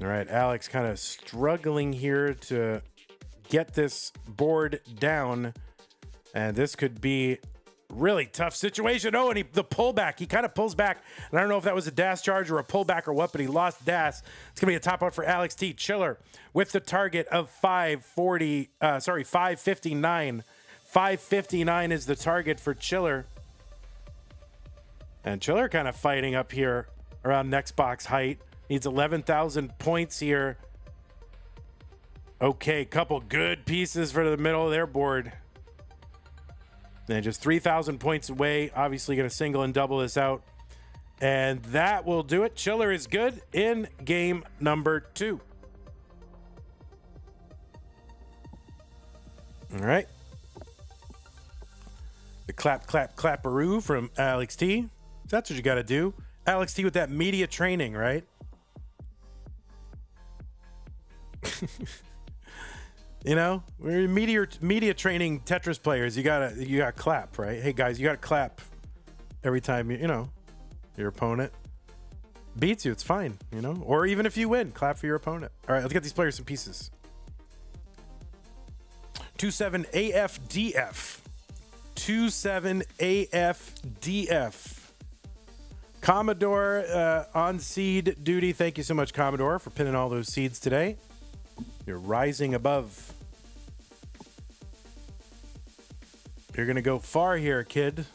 All right, Alex kind of struggling here to get this board down. And this could be really tough situation. Oh, and the pullback. He kind of pulls back. And I don't know if that was a dash charge or a pullback or what, but he lost dash. It's going to be a top out for Alext. Chiller with the target of 559. 559 is the target for Chiller. And Chiller kind of fighting up here around next box height. Needs 11,000 points here. Okay, couple good pieces for the middle of their board. Then just 3,000 points away. Obviously going to single and double this out. And that will do it. Chiller is good in game number 2. All right. The clap, clap, claparoo from Alext. That's what you got to do. Alext with that media training, right? You know, we're media training Tetris players. You gotta clap, right? Hey guys, you gotta clap every time your opponent beats you. It's fine, or even if you win, clap for your opponent. All right, let's get these players some pieces. 27 AFDF. 27 AFDF. Commodore on seed duty. Thank you so much, Commodore, for pinning all those seeds today. You're rising above. You're going to go far here, kid.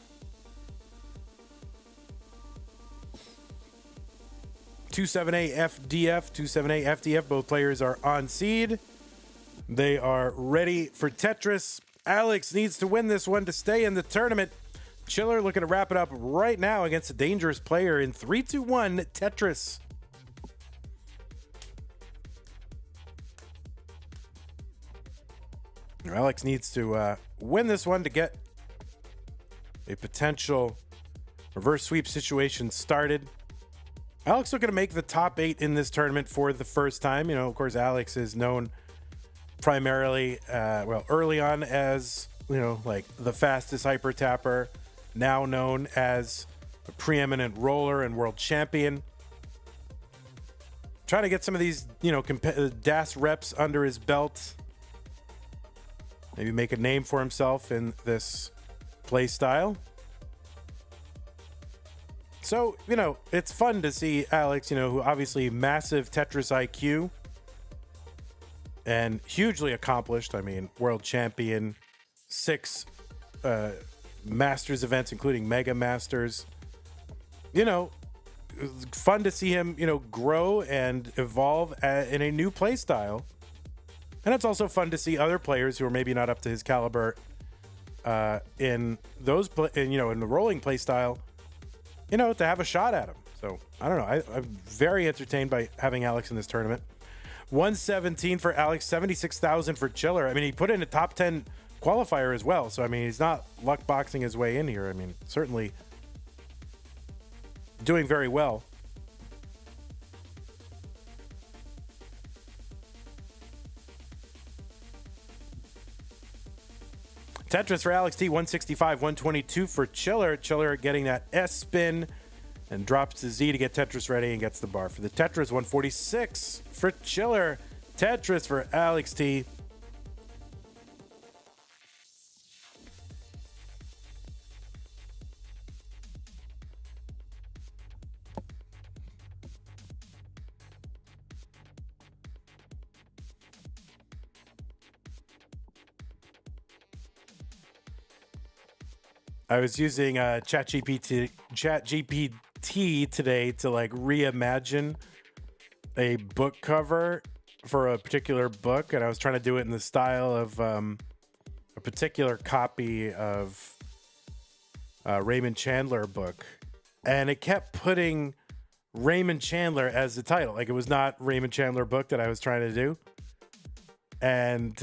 27A FDF, 27A FDF. Both players are on seed. They are ready for Tetris. Alex needs to win this one to stay in the tournament. Chiller looking to wrap it up right now against a dangerous player in 3-2-1 Tetris. Alex needs to win this one to get a potential reverse sweep situation started. Alex looking to make the top 8 in this tournament for the first time. Of course, Alex is known primarily, early on as, like the fastest hyper tapper, now known as a preeminent roller and world champion. Trying to get some of these, DAS reps under his belt. Maybe make a name for himself in this play style. So, it's fun to see Alex, who obviously massive Tetris IQ and hugely accomplished. I mean, world champion, 6 Masters events, including Mega Masters. Fun to see him, grow and evolve in a new play style. And it's also fun to see other players who are maybe not up to his caliber in the rolling play style, to have a shot at him. So I don't know. I'm very entertained by having Alex in this tournament. 117 for Alex, 76,000 for Chiller. I mean, he put in a top 10 qualifier as well. So, I mean, he's not luck boxing his way in here. I mean, certainly doing very well. Tetris for Alex T, 165, 122 for Chiller. Chiller getting that S spin and drops the Z to get Tetris ready and gets the bar for the Tetris. 146 for Chiller. Tetris for Alex T. I was using ChatGPT today to like reimagine a book cover for a particular book, and I was trying to do it in the style of a particular copy of Raymond Chandler book, and it kept putting Raymond Chandler as the title. Like, it was not Raymond Chandler book that I was trying to do, and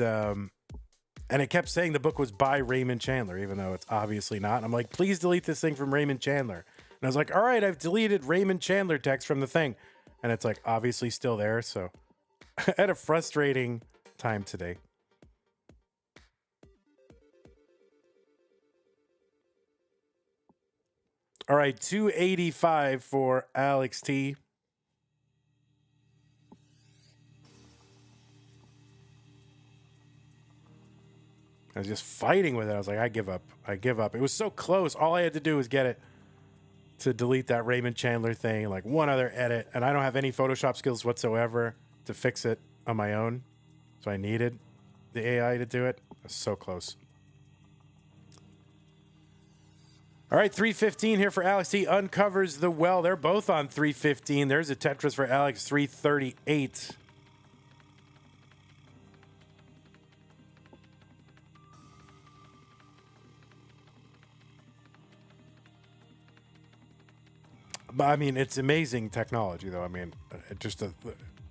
it kept saying the book was by Raymond Chandler, even though it's obviously not. And I'm like, please delete this thing from Raymond Chandler. And I was like, all right, I've deleted Raymond Chandler text from the thing. And it's like obviously still there. So I had a frustrating time today. All right, 285 for Alex T. I was just fighting with it. I was like, I give up. I give up. It was so close. All I had to do was get it to delete that Raymond Chandler thing, like one other edit. And I don't have any Photoshop skills whatsoever to fix it on my own. So I needed the AI to do it. I was so close. All right, 315 here for Alex. He uncovers the well. They're both on 315. There's a Tetris for Alex, 338. I mean, it's amazing technology, though. I mean, just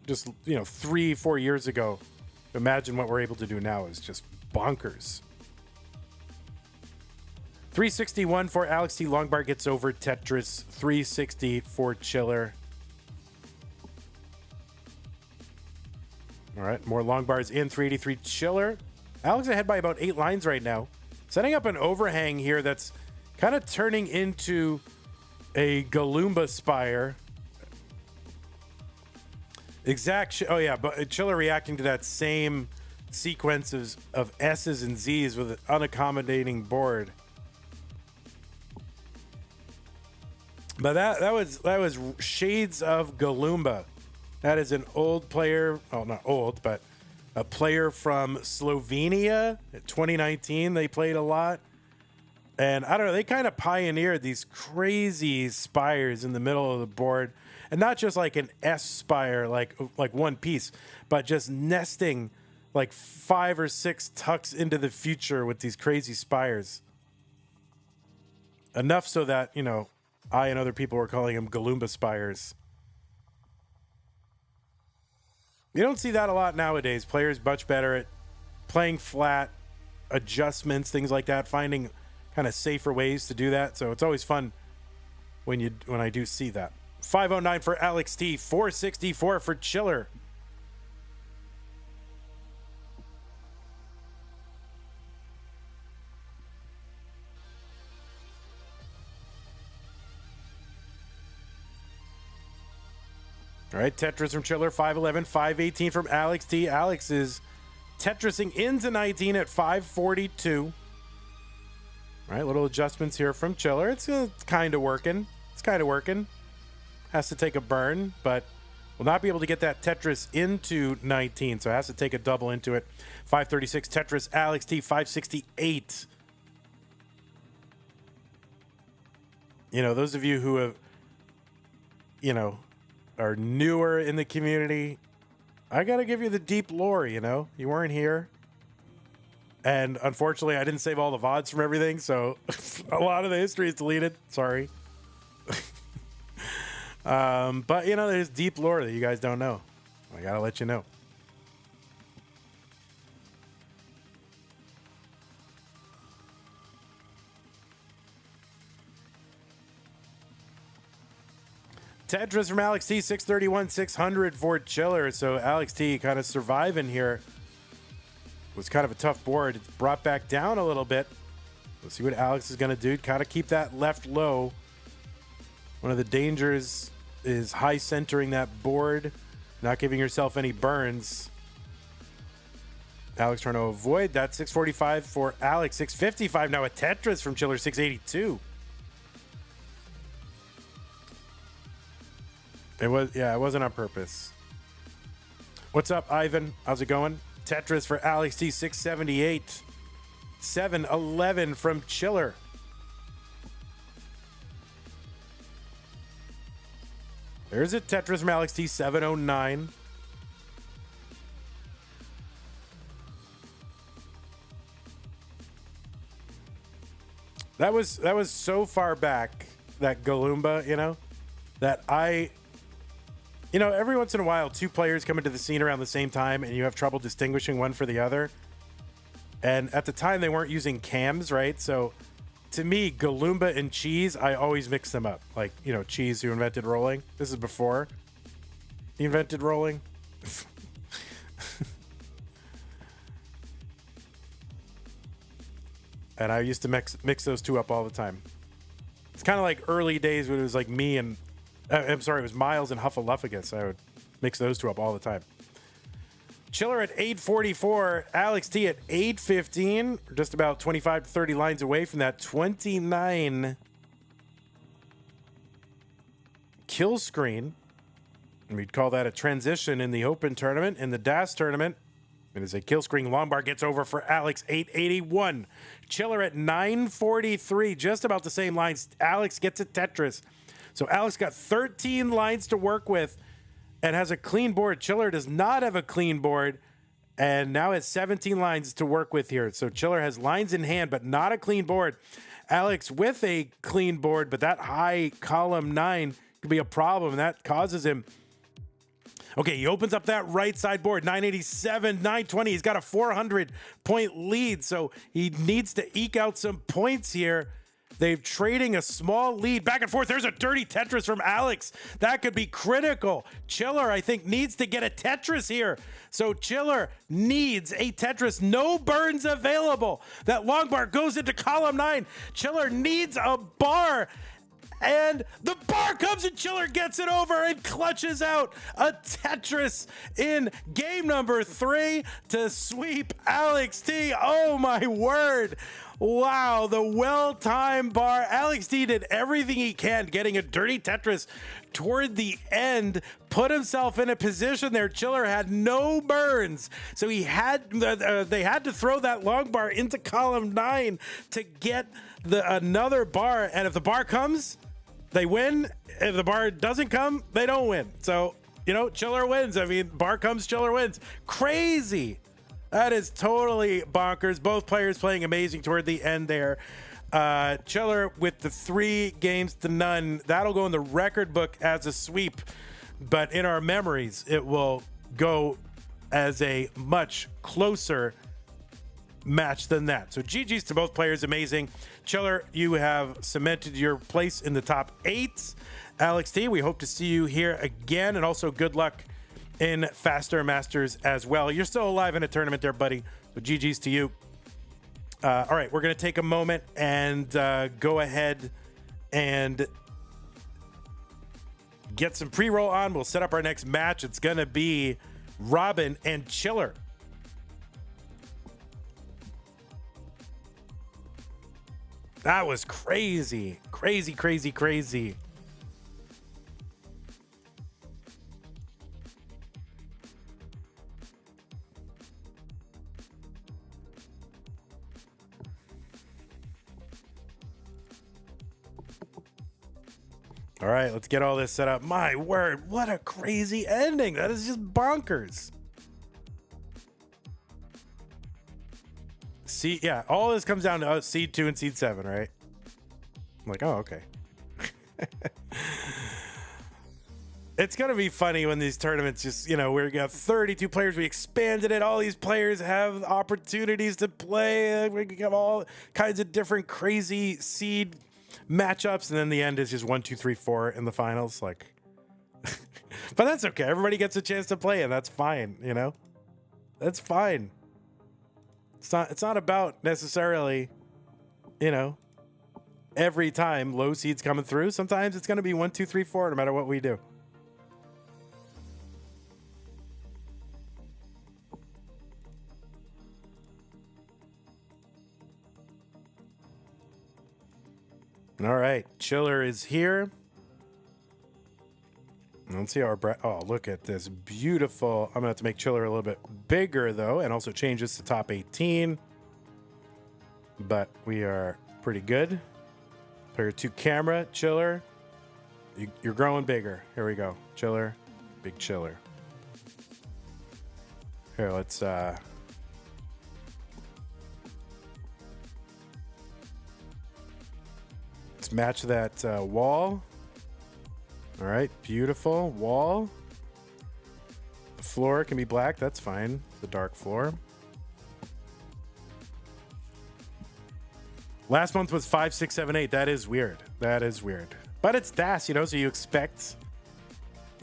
3-4 years ago, imagine what we're able to do now is just bonkers. 361 for Alex T. Longbar gets over Tetris. 360 for Chiller. All right, more long bars in. 383 Chiller. Alex ahead by about 8 lines right now. Setting up an overhang here that's kind of turning into a Galumba Spire. But Chiller reacting to that same sequence of S's and Z's with an unaccommodating board. But that was shades of Galumba. That is an old player. Well, not old, but a player from Slovenia. 2019, they played a lot. And I don't know, they kind of pioneered these crazy spires in the middle of the board. And not just like an S spire, like one piece, but just nesting like 5 or 6 tucks into the future with these crazy spires. Enough so that, I and other people were calling them Galumba spires. You don't see that a lot nowadays. Players much better at playing flat, adjustments, things like that, finding kind of safer ways to do that. So it's always fun when I do see that. 509 for Alex T, 464 for Chiller. All right, Tetris from Chiller, 511, 518 from Alex T. Alex is Tetrising into 19 at 542. All right, little adjustments here from Chiller. It's kind of working. Has to take a burn, but will not be able to get that Tetris into 19, so it has to take a double into it. 536 Tetris, Alex T, 568. Those of you who have, are newer in the community, I got to give you the deep lore, you weren't here. And unfortunately, I didn't save all the VODs from everything, so a lot of the history is deleted. Sorry. But, there's deep lore that you guys don't know. I got to let you know. Tetris from Alex T, 631, 600 for Chiller. So Alex T kind of surviving here. was kind of a tough board. It's brought back down a little bit. Let's see what Alext is going to do. Kind of keep that left low. One of the dangers is high centering that board, not giving yourself any burns. Alext trying to avoid that. 645 for Alext. 655 now a Tetris from Chiller. 682. It wasn't on purpose. What's up, Ivan? How's it going? Tetris for Alex T. 678. 711 from Chiller. There's a Tetris from Alex T. 709. That was so far back, that Galumba, that every once in a while, two players come into the scene around the same time and you have trouble distinguishing one for the other. And at the time, they weren't using cams, right? So to me, Galumba and Cheese, I always mix them up. Like, Cheese, who invented rolling. This is before he invented rolling. And I used to mix those two up all the time. It's kind of like early days when it was like me and... I'm sorry, it was Miles and Huffaluffagus. I would mix those two up all the time. Chiller at 844. Alex T at 815. We're just about 25 to 30 lines away from that 29 kill screen. And we'd call that a transition in the Open tournament. In the DAS tournament, it is a kill screen. Long bar gets over for Alex, 881. Chiller at 943. Just about the same lines. Alex gets a Tetris. So Alex got 13 lines to work with and has a clean board. Chiller does not have a clean board and now has 17 lines to work with here. So Chiller has lines in hand, but not a clean board. Alex with a clean board, but that high column 9 could be a problem, and that causes him... Okay, he opens up that right side board, 987, 920. He's got a 400-point lead, so he needs to eke out some points here. They're trading a small lead back and forth. There's a dirty Tetris from Alex. That could be critical. Chiller, I think, needs to get a Tetris here. So Chiller needs a Tetris. No burns available. That long bar goes into column 9. Chiller needs a bar. And the bar comes and Chiller gets it over and clutches out a Tetris in game number 3 to sweep Alex T. Oh my word. Wow, the well-timed bar. Alex T did everything he can, getting a dirty Tetris toward the end, put himself in a position there. Chiller had no burns, so they had to throw that long bar into column 9 to get another bar. And if the bar comes, they win. If the bar doesn't come, they don't win. So, Chiller wins. I mean, bar comes, Chiller wins. Crazy. That is totally bonkers. Both players playing amazing toward the end there. Chiller with the 3 games to none. That'll go in the record book as a sweep. But in our memories, it will go as a much closer match than that. So GG's to both players. Amazing. Chiller, you have cemented your place in the top 8. Alex T, we hope to see you here again. And also good luck in Faster Masters as well. You're still alive in a tournament there, buddy. So GG's to you. All right, we're going to take a moment and go ahead and get some pre-roll on. We'll set up our next match. It's going to be Robin and Chiller. That was crazy. Crazy, crazy, crazy. All right, let's get all this set up. My word, what a crazy ending. That is just bonkers. See, yeah, all this comes down to seed 2 and seed 7, right? I'm like, oh, okay. It's going to be funny when these tournaments just, we got 32 players. We expanded it. All these players have opportunities to play. We have all kinds of different crazy seed matchups, and then the end is just 1, 2, 3, 4 in the finals. Like, but that's okay. Everybody gets a chance to play, and that's fine. That's fine. It's not about necessarily, you know, every time low seeds coming through. Sometimes it's going to be 1, 2, 3, 4, no matter what we do. All right, Chiller is here. Let's see our oh, look at this beautiful. I'm gonna have to make Chiller a little bit bigger though, and also change this to top 18. But we are pretty good. Player 2 camera, Chiller. You're growing bigger. Here we go, Chiller, big Chiller. Here, let's match that wall. All right, beautiful wall. The floor can be black. That's fine. The dark floor. Last month was 5, 6, 7, 8. That is weird. That is weird. But it's DAS, you know, so you expect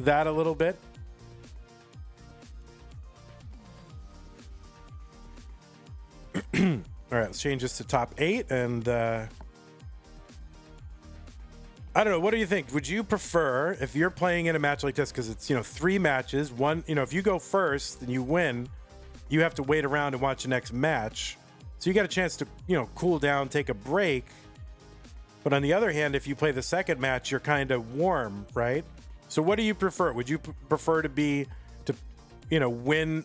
that a little bit. All right, let's change this to top 8 and I don't know. What do you think? Would you prefer, if you're playing in a match like this, because it's, you know, 3 matches, one, you know, if you go first and you win, you have to wait around and watch the next match. So you got a chance to, you know, cool down, take a break. But on the other hand, if you play the second match, you're kind of warm, right? So what do you prefer? Would you prefer to, you know, win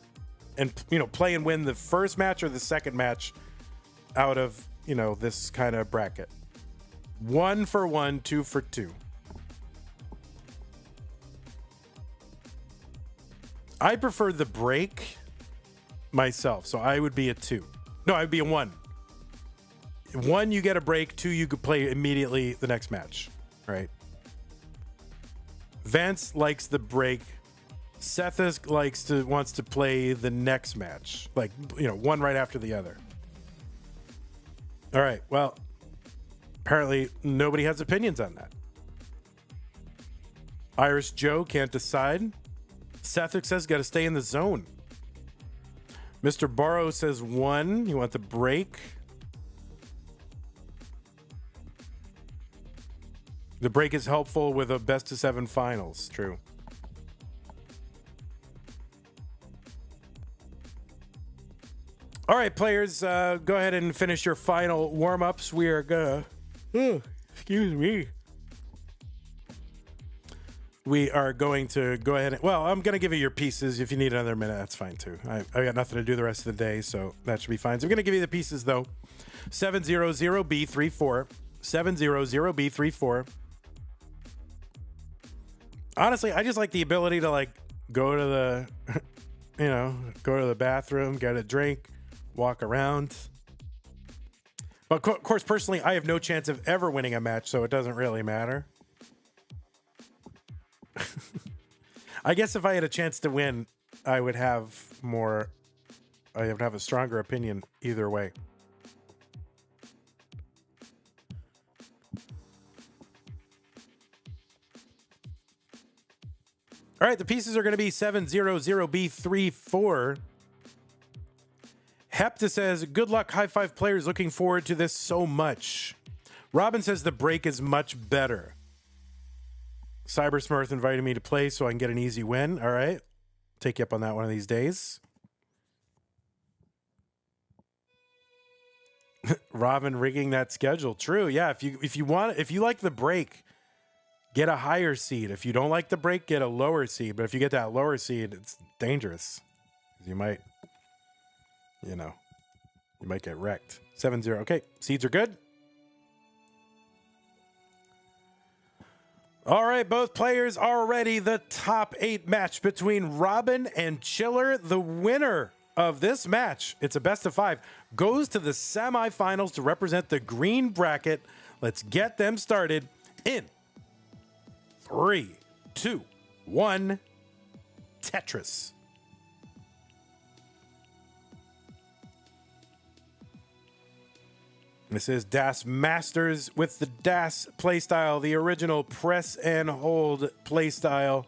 and, you know, play and win the first match or the second match out of, you know, this kind of bracket? 1 for 1, 2 for 2. I prefer the break myself, so I would be a 2. No, I'd be a 1. 1, you get a break. 2, you could play immediately the next match, right? Vance likes the break. Sethis wants to play the next match, like, you know, one right after the other. All right, well, apparently nobody has opinions on that. Irish Joe can't decide. Sethik says got to stay in the zone. Mr. Barrow says 1. You want the break. The break is helpful with a best of 7 finals. True. All right, players, go ahead and finish your final warm-ups. We are gonna... excuse me. We are going to go ahead and... Well, I'm going to give you your pieces. If you need another minute, that's fine, too. I got nothing to do the rest of the day, so that should be fine. So I'm going to give you the pieces, though. 700B34. 700B34. Honestly, I just like the ability to, like, go to the... you know, go to the bathroom, get a drink, walk around. But of course, personally, I have no chance of ever winning a match, so it doesn't really matter. I guess if I had a chance to win, I would have a stronger opinion either way. All right, the pieces are going to be 700B34. Hepta says, good luck, high five players. Looking forward to this so much. Robin says the break is much better. Cybersmurth invited me to play so I can get an easy win. All right. Take you up on that one of these days. Robin rigging that schedule. True. Yeah. If you like the break, get a higher seed. If you don't like the break, get a lower seed. But if you get that lower seed, it's dangerous. You might get wrecked. 7-0. Okay. Seeds are good. All right, both players are ready. The top 8 match between Robin and Chiller. The winner of this match, it's a best of 5, goes to the semifinals to represent the green bracket. Let's get them started in 3, 2, 1. Tetris. This is DAS Masters with the DAS playstyle, the original press and hold playstyle.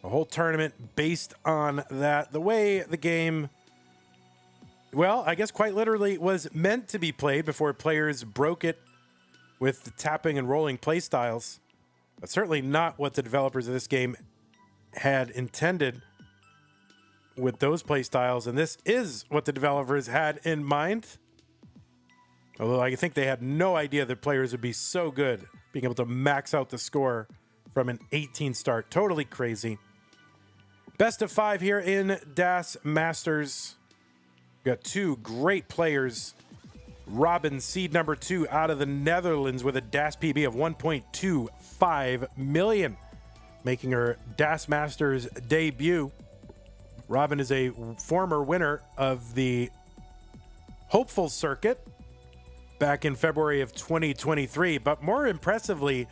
A whole tournament based on that. The way the game well, I guess quite literally was meant to be played before players broke it with the tapping and rolling play styles. But certainly not what the developers of this game had intended with those play styles. And this is what the developers had in mind. Although I think they had no idea that players would be so good, being able to max out the score from an 18 start. Totally crazy. Best of 5 here in DAS Masters. Got two great players. Robin, seed number 2 out of the Netherlands with a DAS PB of 1.25 million, making her DAS Masters debut. Robin is a former winner of the Hopeful Circuit back in February of 2023, but more impressively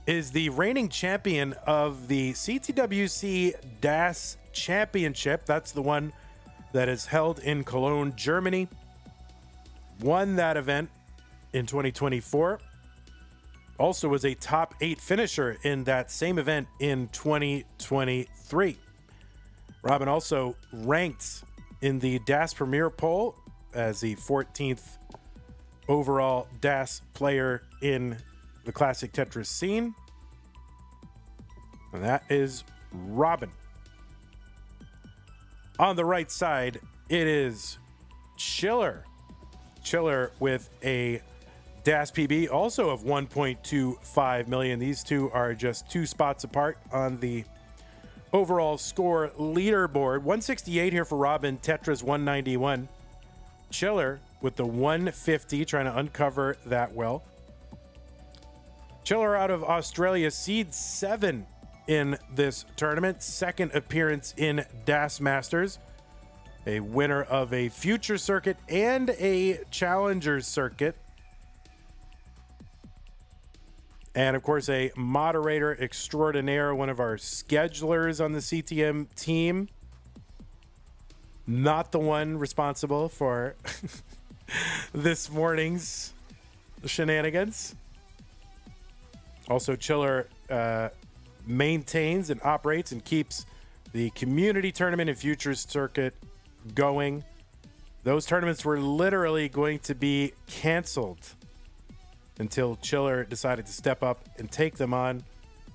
is the reigning champion of the CTWC DAS Championship. That's the one that is held in Cologne, Germany. Won that event in 2024. Also was a top 8 finisher in that same event in 2023. Robin also ranked in the DAS Premier poll as the 14th overall DAS player in the classic Tetris scene. And that is Robin. On the right side, it is Chiller. Chiller with a DAS PB also of 1.25 million. These two are just 2 spots apart on the overall score leaderboard. 168 here for Robin, Tetris 191. Chiller with the 150, trying to uncover that well. Chiller out of Australia, seed 7 in this tournament. Second appearance in DAS Masters. A winner of a Future Circuit and a Challenger Circuit. And of course, a moderator extraordinaire, one of our schedulers on the CTM team. Not the one responsible for this morning's shenanigans. Also, Chiller maintains and operates and keeps the community tournament and Futures Circuit going. Those tournaments were literally going to be canceled until Chiller decided to step up and take them on.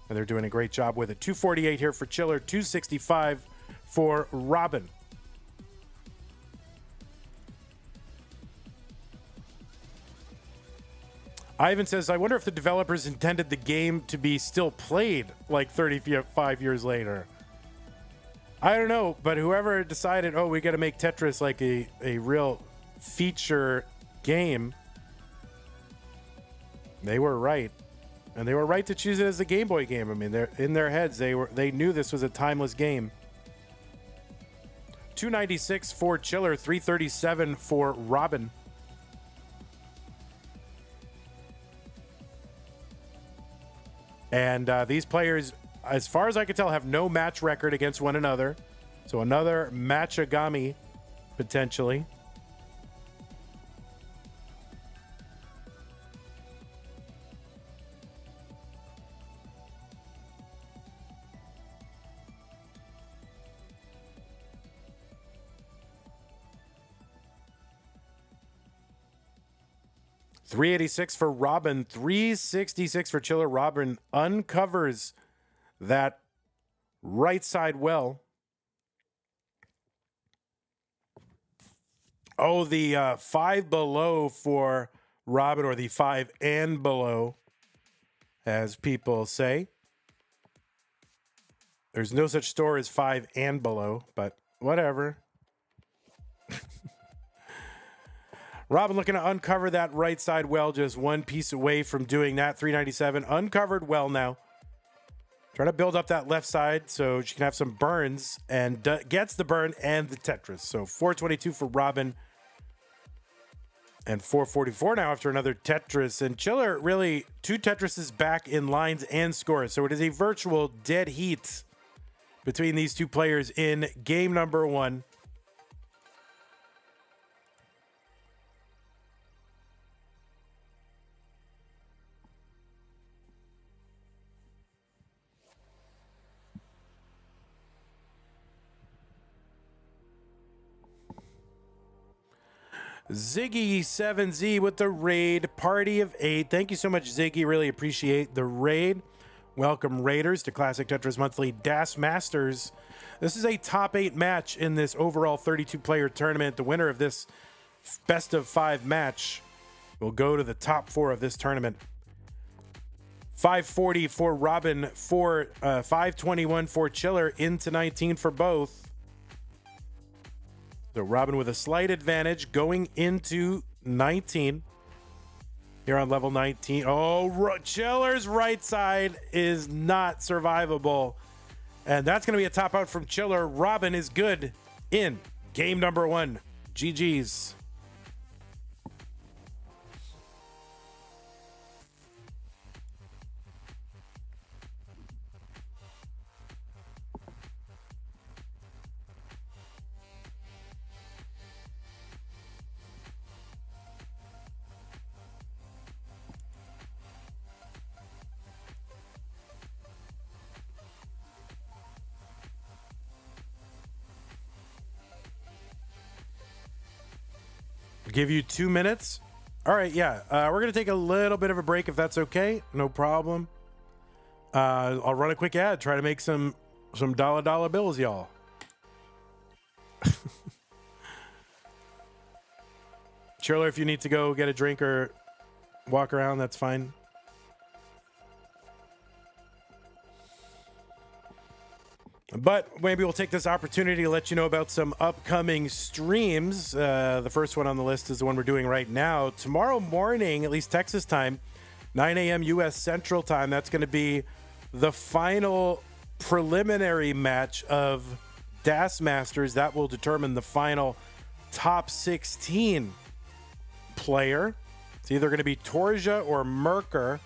And they're doing a great job with it. 248 here for Chiller, 265 for Robin. Ivan says, I wonder if the developers intended the game to be still played like 35 years later. I don't know, but whoever decided, we got to make Tetris like a real feature game, they were right. And they were right to choose it as a Game Boy game. I mean, they're in their heads, they knew this was a timeless game. 296 for Chiller, 337 for Robin. And these players, as far as I can tell, have no match record against one another. So another matchagami, potentially. $386 for Robin, $366 for Chiller. Robin uncovers that right side well. Oh, the 5 below for Robin, or the 5 and below, as people say. There's no such store as 5 and below, but whatever. Robin looking to uncover that right side well, just one piece away from doing that. 397, uncovered well now. Trying to build up that left side so she can have some burns, and gets the burn and the Tetris. So 422 for Robin, and 444 now after another Tetris. And Chiller really 2 Tetrises back in lines and scores. So it is a virtual dead heat between these two players in game number 1. Ziggy7Z with the raid. Party of 8. Thank you so much, Ziggy. Really appreciate the raid. Welcome, Raiders, to Classic Tetris Monthly Das Masters. This is a top 8 match in this overall 32-player tournament. The winner of this best of 5 match will go to the top 4 of this tournament. 540 for Robin, 521 for Chiller, into 19 for both. So Robin with a slight advantage going into 19. Here on level 19. Oh, Chiller's right side is not survivable. And that's going to be a top out from Chiller. Robin is good in game number 1. GG's. Give you 2 minutes. All right, yeah. We're going to take a little bit of a break if that's okay. No problem. I'll run a quick ad, try to make some dollar bills, y'all. Chiller, if you need to go get a drink or walk around, that's fine. But maybe we'll take this opportunity to let you know about some upcoming streams. The first one on the list is the one we're doing right now. Tomorrow morning, at least Texas time, 9 a.m. U.S. Central Time, that's going to be the final preliminary match of Das Masters. That will determine the final top 16 player. It's either going to be Torja or Merker.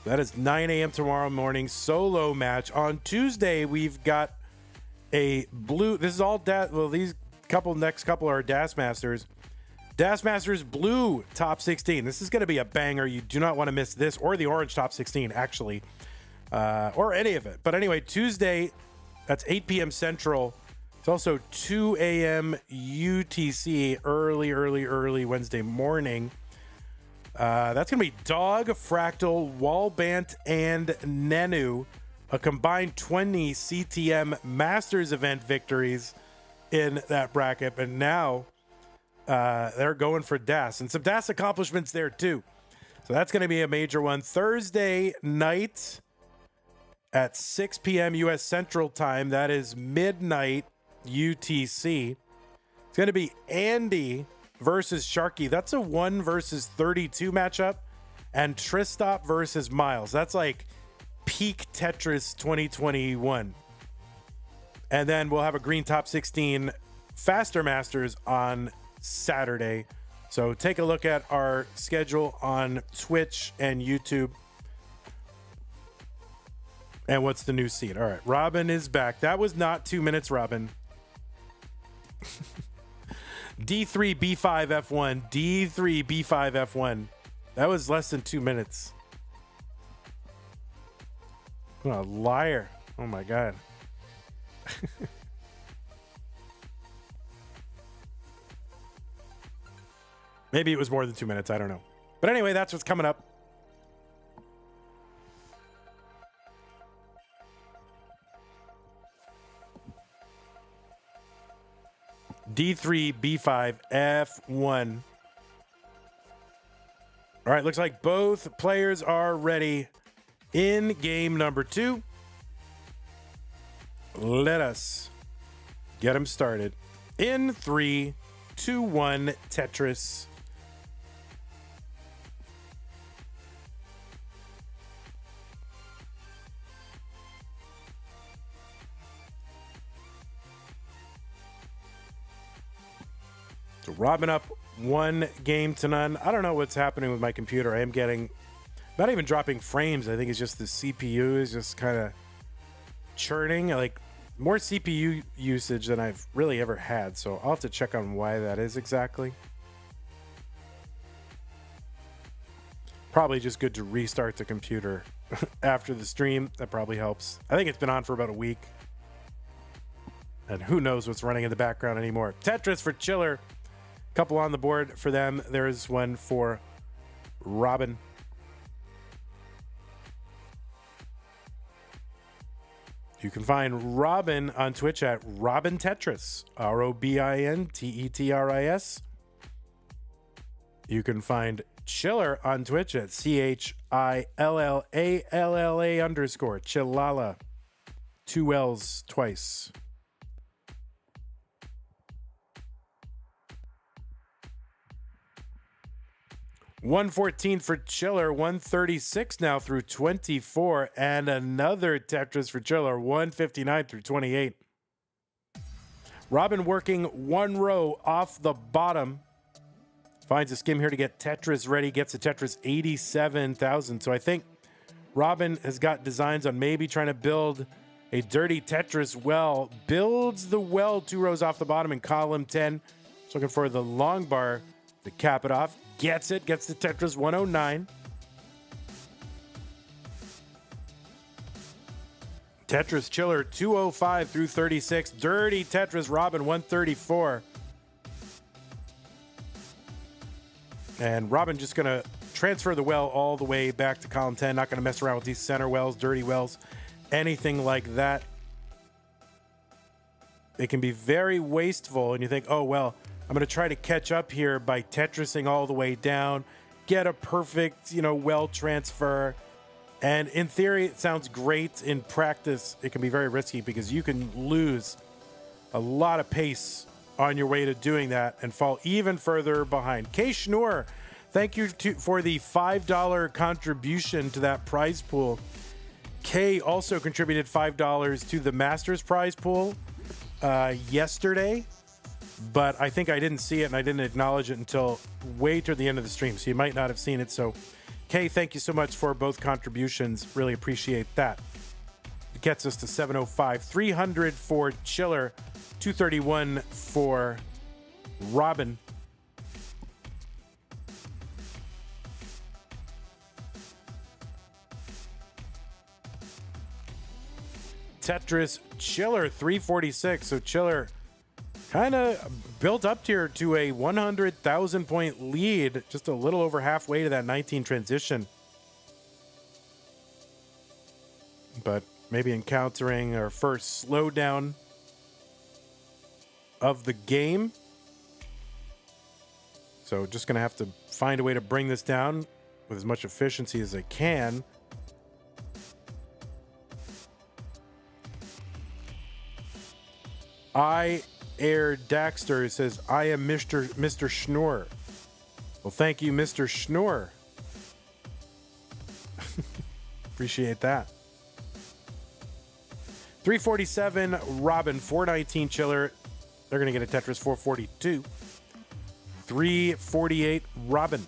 That is 9 a.m. tomorrow morning, solo match. On Tuesday, we've got a blue. This is all well, these next couple are Das Masters. Das Masters blue top 16. This is going to be a banger. You do not want to miss this, or the orange top 16, actually, or any of it. But anyway, Tuesday, that's 8 p.m. Central. It's also 2 a.m. UTC, early Wednesday morning. That's going to be Dog, Fractal, Wallbant, and Nenu. A combined 20 CTM Masters event victories in that bracket. But now they're going for Das. And some Das accomplishments there, too. So that's going to be a major one. Thursday night at 6 p.m. U.S. Central Time. That is midnight UTC. It's going to be Andy versus Sharky. That's a 1 versus 32 matchup. And Tristop versus Miles. That's like peak Tetris 2021. And then we'll have a green top 16 Faster Masters on Saturday. So take a look at our schedule on Twitch and YouTube. And what's the new seed? All right, Robin is back. That was not 2 minutes, Robin. D3, B5, F1. D3, B5, F1. That was less than 2 minutes. What a liar. Oh, my God. Maybe it was more than 2 minutes. I don't know. But anyway, that's what's coming up. D3, B5, F1. All right, looks like both players are ready in game number 2. Let us get them started. In 3, 2, 1, Tetris. So Robin up 1 game to none. I don't know what's happening with my computer. I am getting, not even dropping frames. I think it's just the CPU is just kind of churning, like more CPU usage than I've really ever had. So I'll have to check on why that is exactly. Probably just good to restart the computer after the stream. That probably helps. I think it's been on for about a week. And who knows what's running in the background anymore. Tetris for Chiller Couple on the board for them. There's one for Robin. You can find Robin on Twitch at Robin Tetris, ROBINTETRIS. You can find Chiller on Twitch at CHILLALLA _ Chillala. 2 L's twice. $114 for Chiller, $136 now through 24, and another Tetris for Chiller, $159 through 28. Robin working 1 row off the bottom. Finds a skim here to get Tetris ready, gets a Tetris 87,000. So I think Robin has got designs on maybe trying to build a dirty Tetris well. Builds the well 2 rows off the bottom in column 10. Just looking for the long bar to cap it off. Gets the Tetris 109. Tetris Chiller 205 through 36. Dirty Tetris Robin 134. And Robin just going to transfer the well all the way back to column 10. Not going to mess around with these center wells, dirty wells, anything like that. It can be very wasteful, and you think, oh, well, I'm going to try to catch up here by Tetrising all the way down, get a perfect, well transfer. And in theory, it sounds great. In practice, it can be very risky because you can lose a lot of pace on your way to doing that and fall even further behind. K. Schnur, thank you for the $5 contribution to that prize pool. Kay also contributed $5 to the Masters prize pool yesterday. But I think I didn't see it and I didn't acknowledge it until way toward the end of the stream. So you might not have seen it. So, Kay, thank you so much for both contributions. Really appreciate that. It gets us to 705. 300 for Chiller. 231 for Robin. Tetris Chiller 346. So Chiller kind of built up here to a 100,000 point lead, just a little over halfway to that 19 transition. But maybe encountering our first slowdown of the game. So just going to have to find a way to bring this down with as much efficiency as I can. Air Daxter says, I am Mr. Schnur. Well, thank you, Mr. Schnur. Appreciate that. 347 Robin, 419 Chiller. They're going to get a Tetris 442. 348 Robin.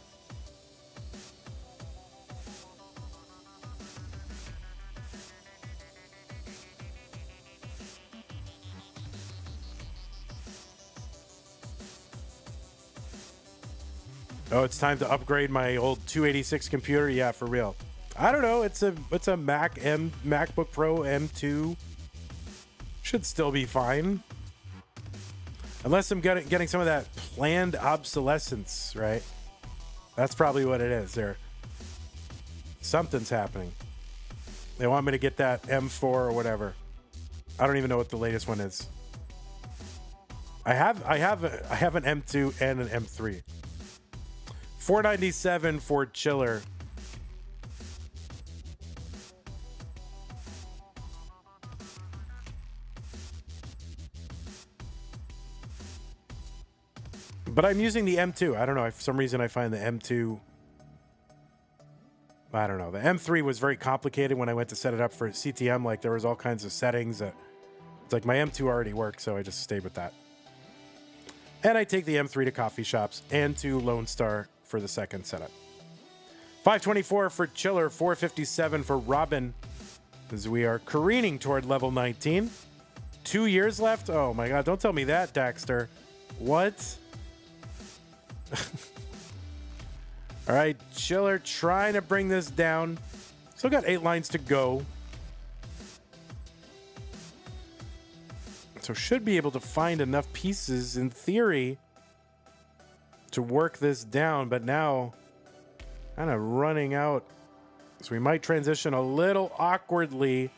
Oh, it's time to upgrade my old 286 computer. Yeah, for real. I don't know. It's a MacBook Pro M2. Should still be fine. Unless I'm getting some of that planned obsolescence, right? That's probably what it is. Something's happening. They want me to get that M4 or whatever. I don't even know what the latest one is. I have an M2 and an M3. 497 for Chiller. But I'm using the M2. I don't know. For some reason, I find the M2... I don't know. The M3 was very complicated when I went to set it up for CTM. Like, there was all kinds of settings that... It's like my M2 already worked, so I just stayed with that. And I take the M3 to coffee shops and to Lone Star for the second setup. 524 for Chiller, 457 for Robin, as we are careening toward level 19. 2 years left? Oh my god, don't tell me that, Daxter. What? All right, Chiller trying to bring this down. Still got 8 lines to go. So should be able to find enough pieces in theory to work this down, but now kind of running out. So we might transition a little awkwardly.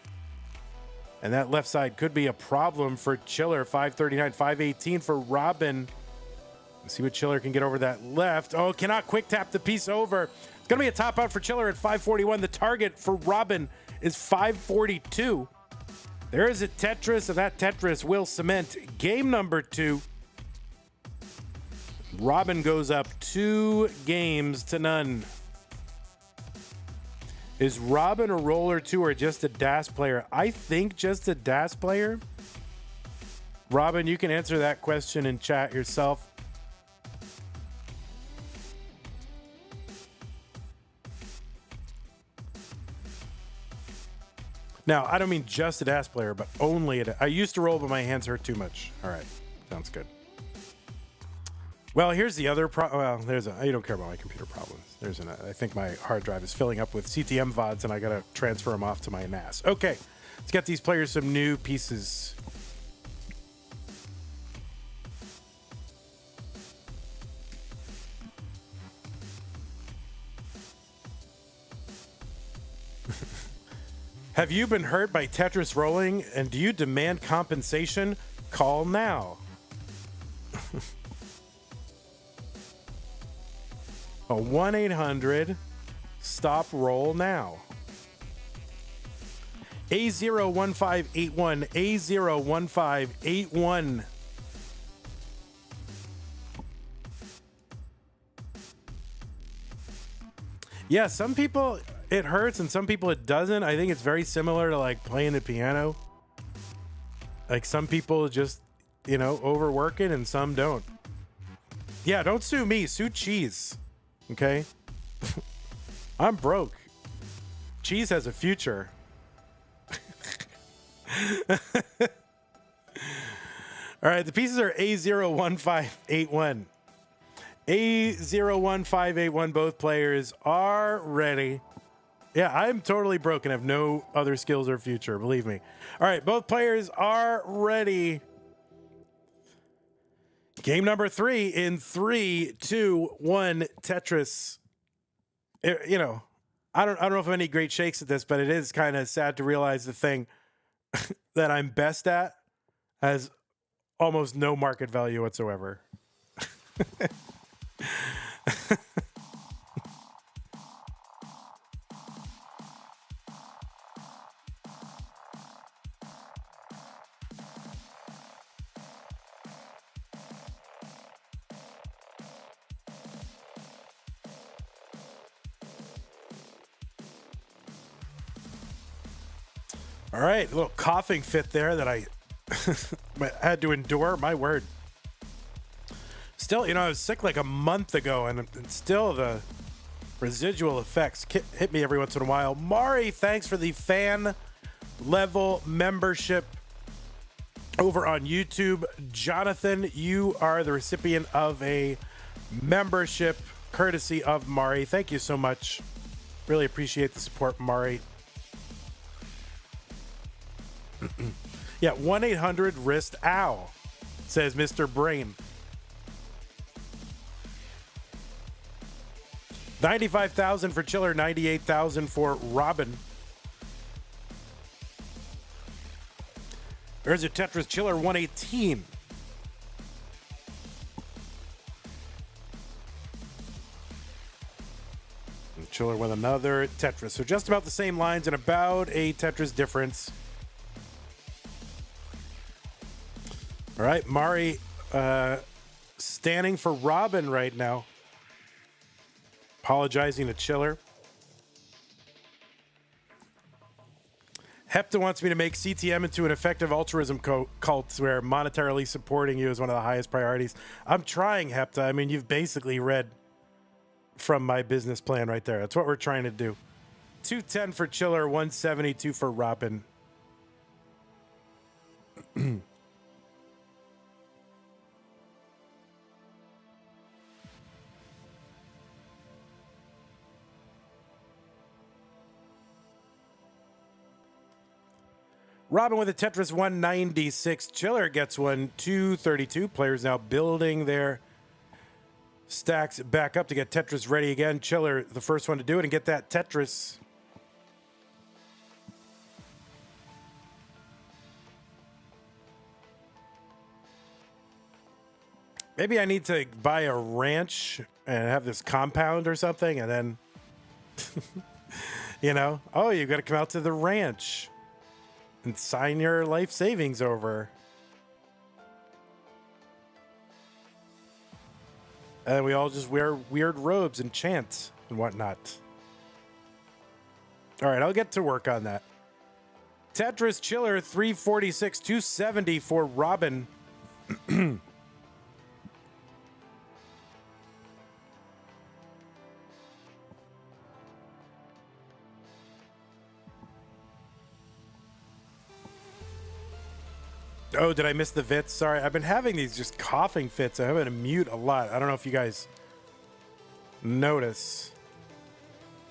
And that left side could be a problem for Chiller. 539, 518 for Robin. Let's see what Chiller can get over that left. Oh, cannot quick tap the piece over. It's going to be a top out for Chiller at 541. The target for Robin is 542. There is a Tetris, and that Tetris will cement game number 2. Robin goes up 2 games to none. Is Robin a roller 2 or just a DAS player? I think just a DAS player. Robin, you can answer that question in chat yourself. Now, I don't mean just a DAS player, but only a... I used to roll, but my hands hurt too much. All right. Sounds good. Well, here's the other well, there's a... You don't care about my computer problems. There's an... I think my hard drive is filling up with CTM VODs, and I got to transfer them off to my NAS. Okay. Let's get these players some new pieces. Have you been hurt by Tetris rolling, and do you demand compensation? Call now. A 1-800 stop roll now. A01581, A01581. Yeah, some people it hurts and some people it doesn't. I think it's very similar to like playing the piano. Like some people just, you know, overwork it and some don't. Yeah, don't sue me, sue Cheese. Okay? I'm broke. Cheese has a future. All right, the pieces are A01581. A01581, both players are ready. Yeah, I'm totally broken. I have no other skills or future, believe me. All right, both players are ready. Game number 3 in 3, 2, 1, Tetris. You know, I don't know if I'm any great shakes at this, but it is kind of sad to realize the thing that I'm best at has almost no market value whatsoever. All right, a little coughing fit there that I had to endure. My word. Still, you know, I was sick like a month ago, and still the residual effects hit me every once in a while. Mari, thanks for the fan level membership over on YouTube. Jonathan, you are the recipient of a membership courtesy of Mari. Thank you so much. Really appreciate the support, Mari. Yeah, 1-800-WRIST-OW, says Mr. Brain. 95,000 for Chiller, 98,000 for Robin. There's a Tetris Chiller, 118. And Chiller with another Tetris. So just about the same lines and about a Tetris difference. All right, Mari standing for Robin right now. Apologizing to Chiller. Hepta wants me to make CTM into an effective altruism cult where monetarily supporting you is one of the highest priorities. I'm trying, Hepta. I mean, you've basically read from my business plan right there. That's what we're trying to do. 210 for Chiller, 172 for Robin. Robin with a Tetris 196. Chiller gets one 232. Players now building their Stacks back up to get Tetris ready again. Chiller, the first one to do it and get that Tetris. Maybe I need to buy a ranch and have this compound or something, and then, you know, oh, you got to come out to the ranch and sign your life savings over. And we all just wear weird robes and chant and whatnot. All right, I'll get to work on that. Tetris Chiller, 346, 270 for Robin. Oh, did I miss the fits? Sorry, I've been having these just coughing fits. I'm having to mute a lot. I don't know if you guys notice,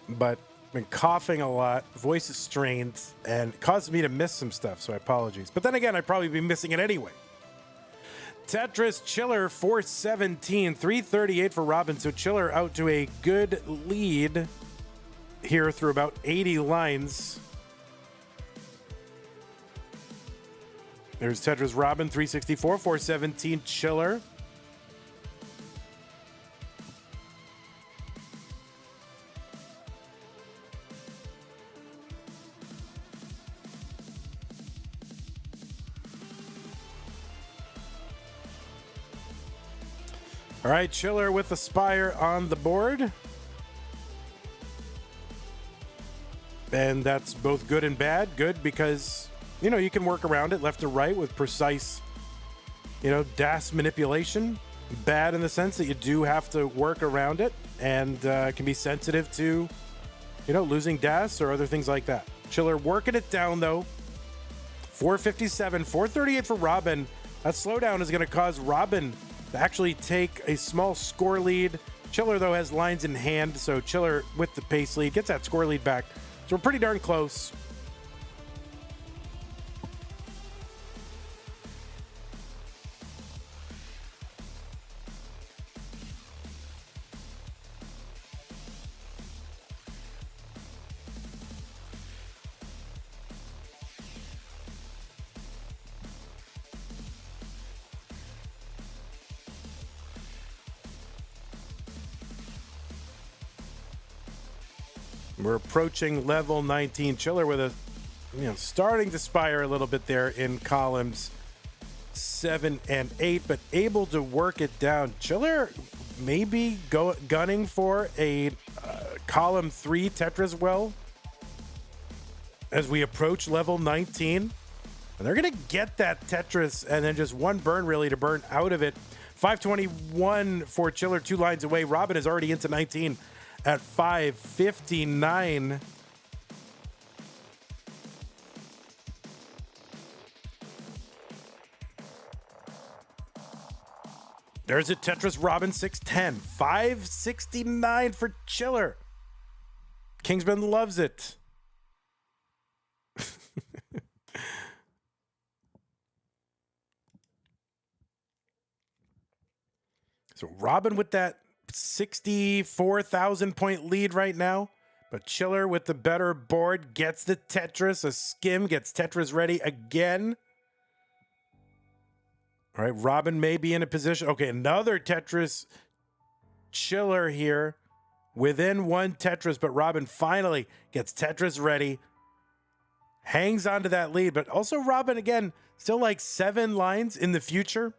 but I've been coughing a lot. Voice is strained and it causes me to miss some stuff, so apologies. But then again, I'd probably be missing it anyway. Tetris Chiller, 417, 338 for Robin. So Chiller out to a good lead here through about 80 lines. There's Tetris Robin, 364, 417 Chiller. All right, Chiller with the Spire on the board. And that's both good and bad. Good because, you know, you can work around it left to right with precise, you know, DAS manipulation. Bad in the sense that you do have to work around it and can be sensitive to, you know, losing DAS or other things like that. Chiller working it down, though. 457, 438 for Robin. That slowdown is going to cause Robin to actually take a small score lead. Chiller, though, has lines in hand, so Chiller with the pace lead gets that score lead back. So we're pretty darn close. We're approaching level 19. Chiller with a, you know, starting to spire a little bit there in columns 7 and 8, but able to work it down. Chiller maybe gunning for a column 3 Tetris well as we approach level 19. And they're going to get that Tetris and then just one burn really to burn out of it. 521 for Chiller, 2 lines away. Robin is already into 19. At 559. There's a Tetris Robin 610. 569 for Chiller. Kingsman loves it. So Robin with that 64,000 point lead right now, but Chiller with the better board gets the Tetris. A skim gets Tetris ready again. All right, Robin may be in a position. Okay, another Tetris. Chiller here within one Tetris, but Robin finally gets Tetris ready. Hangs onto that lead, but also Robin again, still like 7 lines in the future.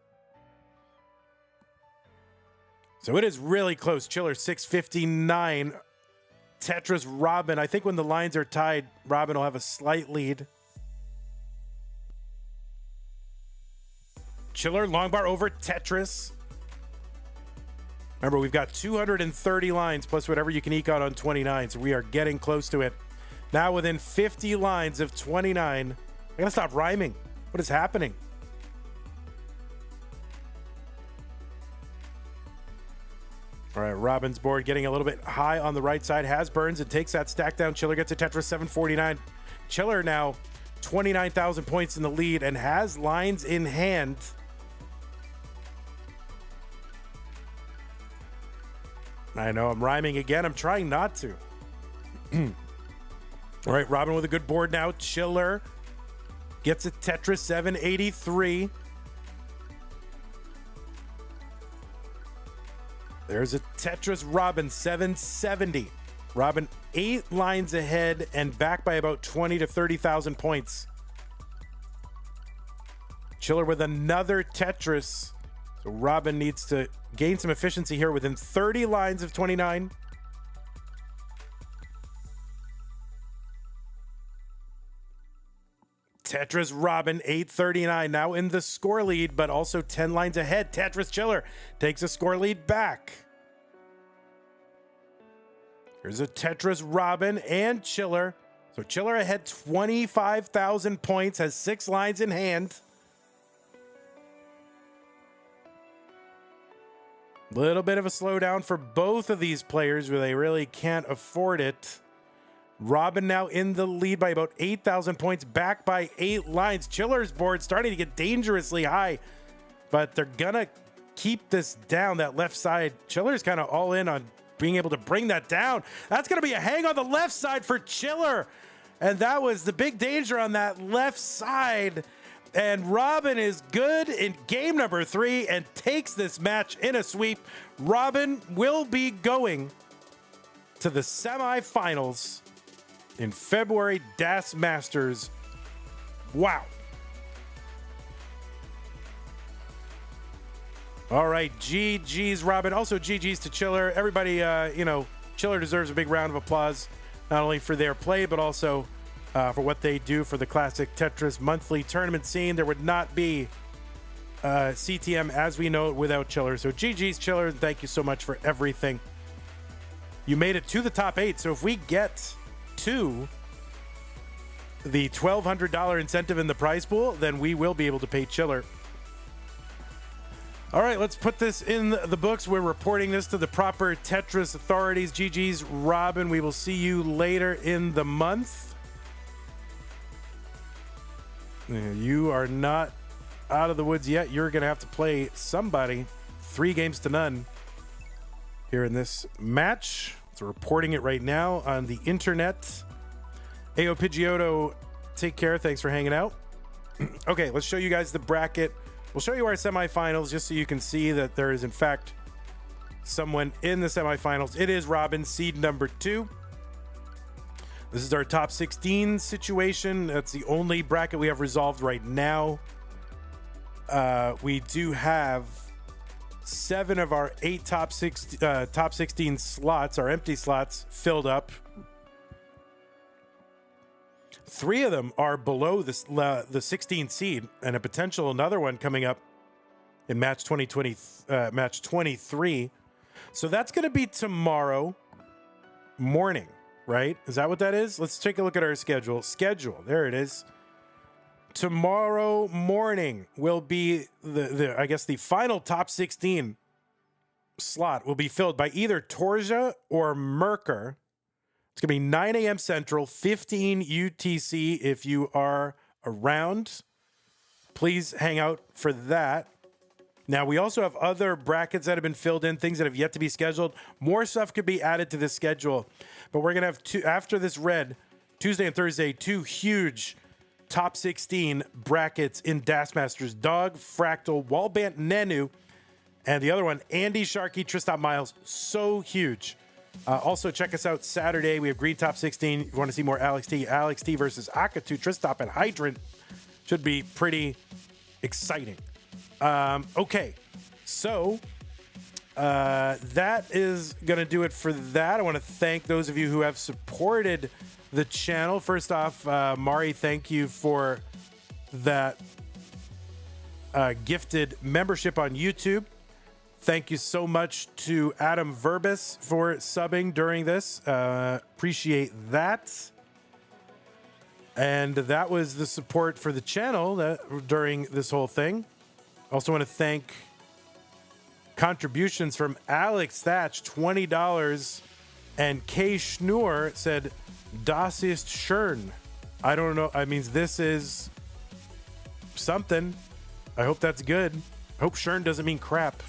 So it is really close. Chiller 659. Tetris Robin. I think when the lines are tied, Robin will have a slight lead. Chiller long bar over Tetris. Remember, we've got 230 lines plus whatever you can eke out on 29. So we are getting close to it. Now within 50 lines of 29. I gotta stop rhyming. What is happening? All right, Robin's board getting a little bit high on the right side. Has burns and takes that stack down. Chiller gets a Tetris 749. Chiller now 29,000 points in the lead and has lines in hand. I know I'm rhyming again. I'm trying not to. All right, Robin with a good board now. Chiller gets a Tetris 783. There's a Tetris Robin 770. Robin 8 lines ahead and back by about 20 to 30,000 points. Chiller with another Tetris. So Robin needs to gain some efficiency here within 30 lines of 29. Tetris Robin 839 now in the score lead, but also 10 lines ahead. Tetris Chiller takes a score lead back. Here's a Tetris Robin and Chiller. So Chiller ahead 25,000 points, has 6 lines in hand. Little bit of a slowdown for both of these players where they really can't afford it. Robin now in the lead by about 8,000 points, back by 8 lines. Chiller's board starting to get dangerously high, but they're gonna keep this down, that left side. Chiller's kind of all in on being able to bring that down. That's gonna be a hang on the left side for Chiller. And that was the big danger on that left side. And Robin is good in game number 3 and takes this match in a sweep. Robin will be going to the semifinals in February Das Masters. Wow. All right, GG's Robin. Also GG's to Chiller. Everybody, Chiller deserves a big round of applause, not only for their play, but also for what they do for the classic Tetris monthly tournament scene. There would not be CTM as we know it without Chiller. So GG's Chiller, and thank you so much for everything. You made it to the top 8. So if we get to the $1,200 incentive in the prize pool, then we will be able to pay Chiller. All right, let's put this in the books. We're reporting this to the proper Tetris authorities. GG's Robin, we will see you later in the month. You are not out of the woods yet. You're going to have to play somebody 3 games to none here in this match. So reporting it right now on the internet. Ayo Pidgeotto, take care. Thanks for hanging out. Okay, let's show you guys the bracket. We'll show you our semifinals just so you can see that there is, in fact, someone in the semifinals. It is Robin, seed number 2. This is our top 16 situation. That's the only bracket we have resolved right now. We do have 7 of our 8 top 16 slots, our empty slots, filled up. 3 of them are below the 16th seed, and a potential another one coming up in match 23. So that's going to be tomorrow morning, right? Is that what that is? Let's take a look at our schedule. There it is. Tomorrow morning will be the final top 16 slot will be filled by either Torja or Merker. It's going to be 9 a.m. Central, 15 UTC. If you are around, please hang out for that. Now, we also have other brackets that have been filled in, things that have yet to be scheduled. More stuff could be added to this schedule. But we're going to have after this red, Tuesday and Thursday, 2 huge top 16 brackets in Das Masters. Dog, Fractal, Wallbant, Nenu, and the other one, Andy, Sharky, Tristan Miles. So huge. Also, check us out Saturday. We have Green Top 16. If you want to see more Alex T versus Akatu, Tristop, and Hydrant. Should be pretty exciting. Okay, so that is going to do it for that. I want to thank those of you who have supported the channel. First off, Mari, thank you for that gifted membership on YouTube. Thank you so much to Adam Verbis for subbing during this. Appreciate that. And that was the support for the channel during this whole thing. Also want to thank contributions from Alex Thatch, $20. And Kay Schnur said, Das ist schön. I don't know. I mean, this is something. I hope that's good. I hope schön doesn't mean crap.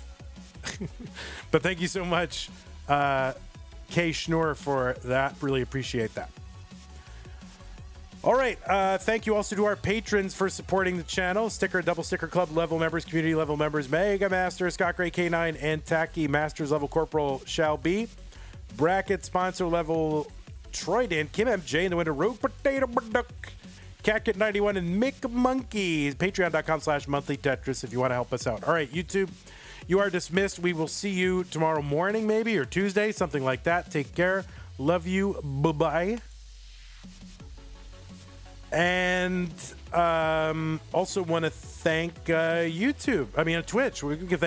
But thank you so much K Schnur for that. Really appreciate that. All right. Thank you also to our patrons for supporting the channel. Sticker, Double Sticker Club level members, community level members, Mega Master, Scott Gray K9, and Tacky Masters level Corporal shall be. Bracket sponsor level Troy Dan, Kim MJ in the winter, Rogue Potato Duck, Catkit 91, and Mick Monkey. Patreon.com/monthly Tetris if you want to help us out. All right, YouTube, you are dismissed. We will see you tomorrow morning, maybe, or Tuesday, something like that. Take care. Love you. Bye-bye. And also want to thank YouTube. I mean, Twitch. We can thank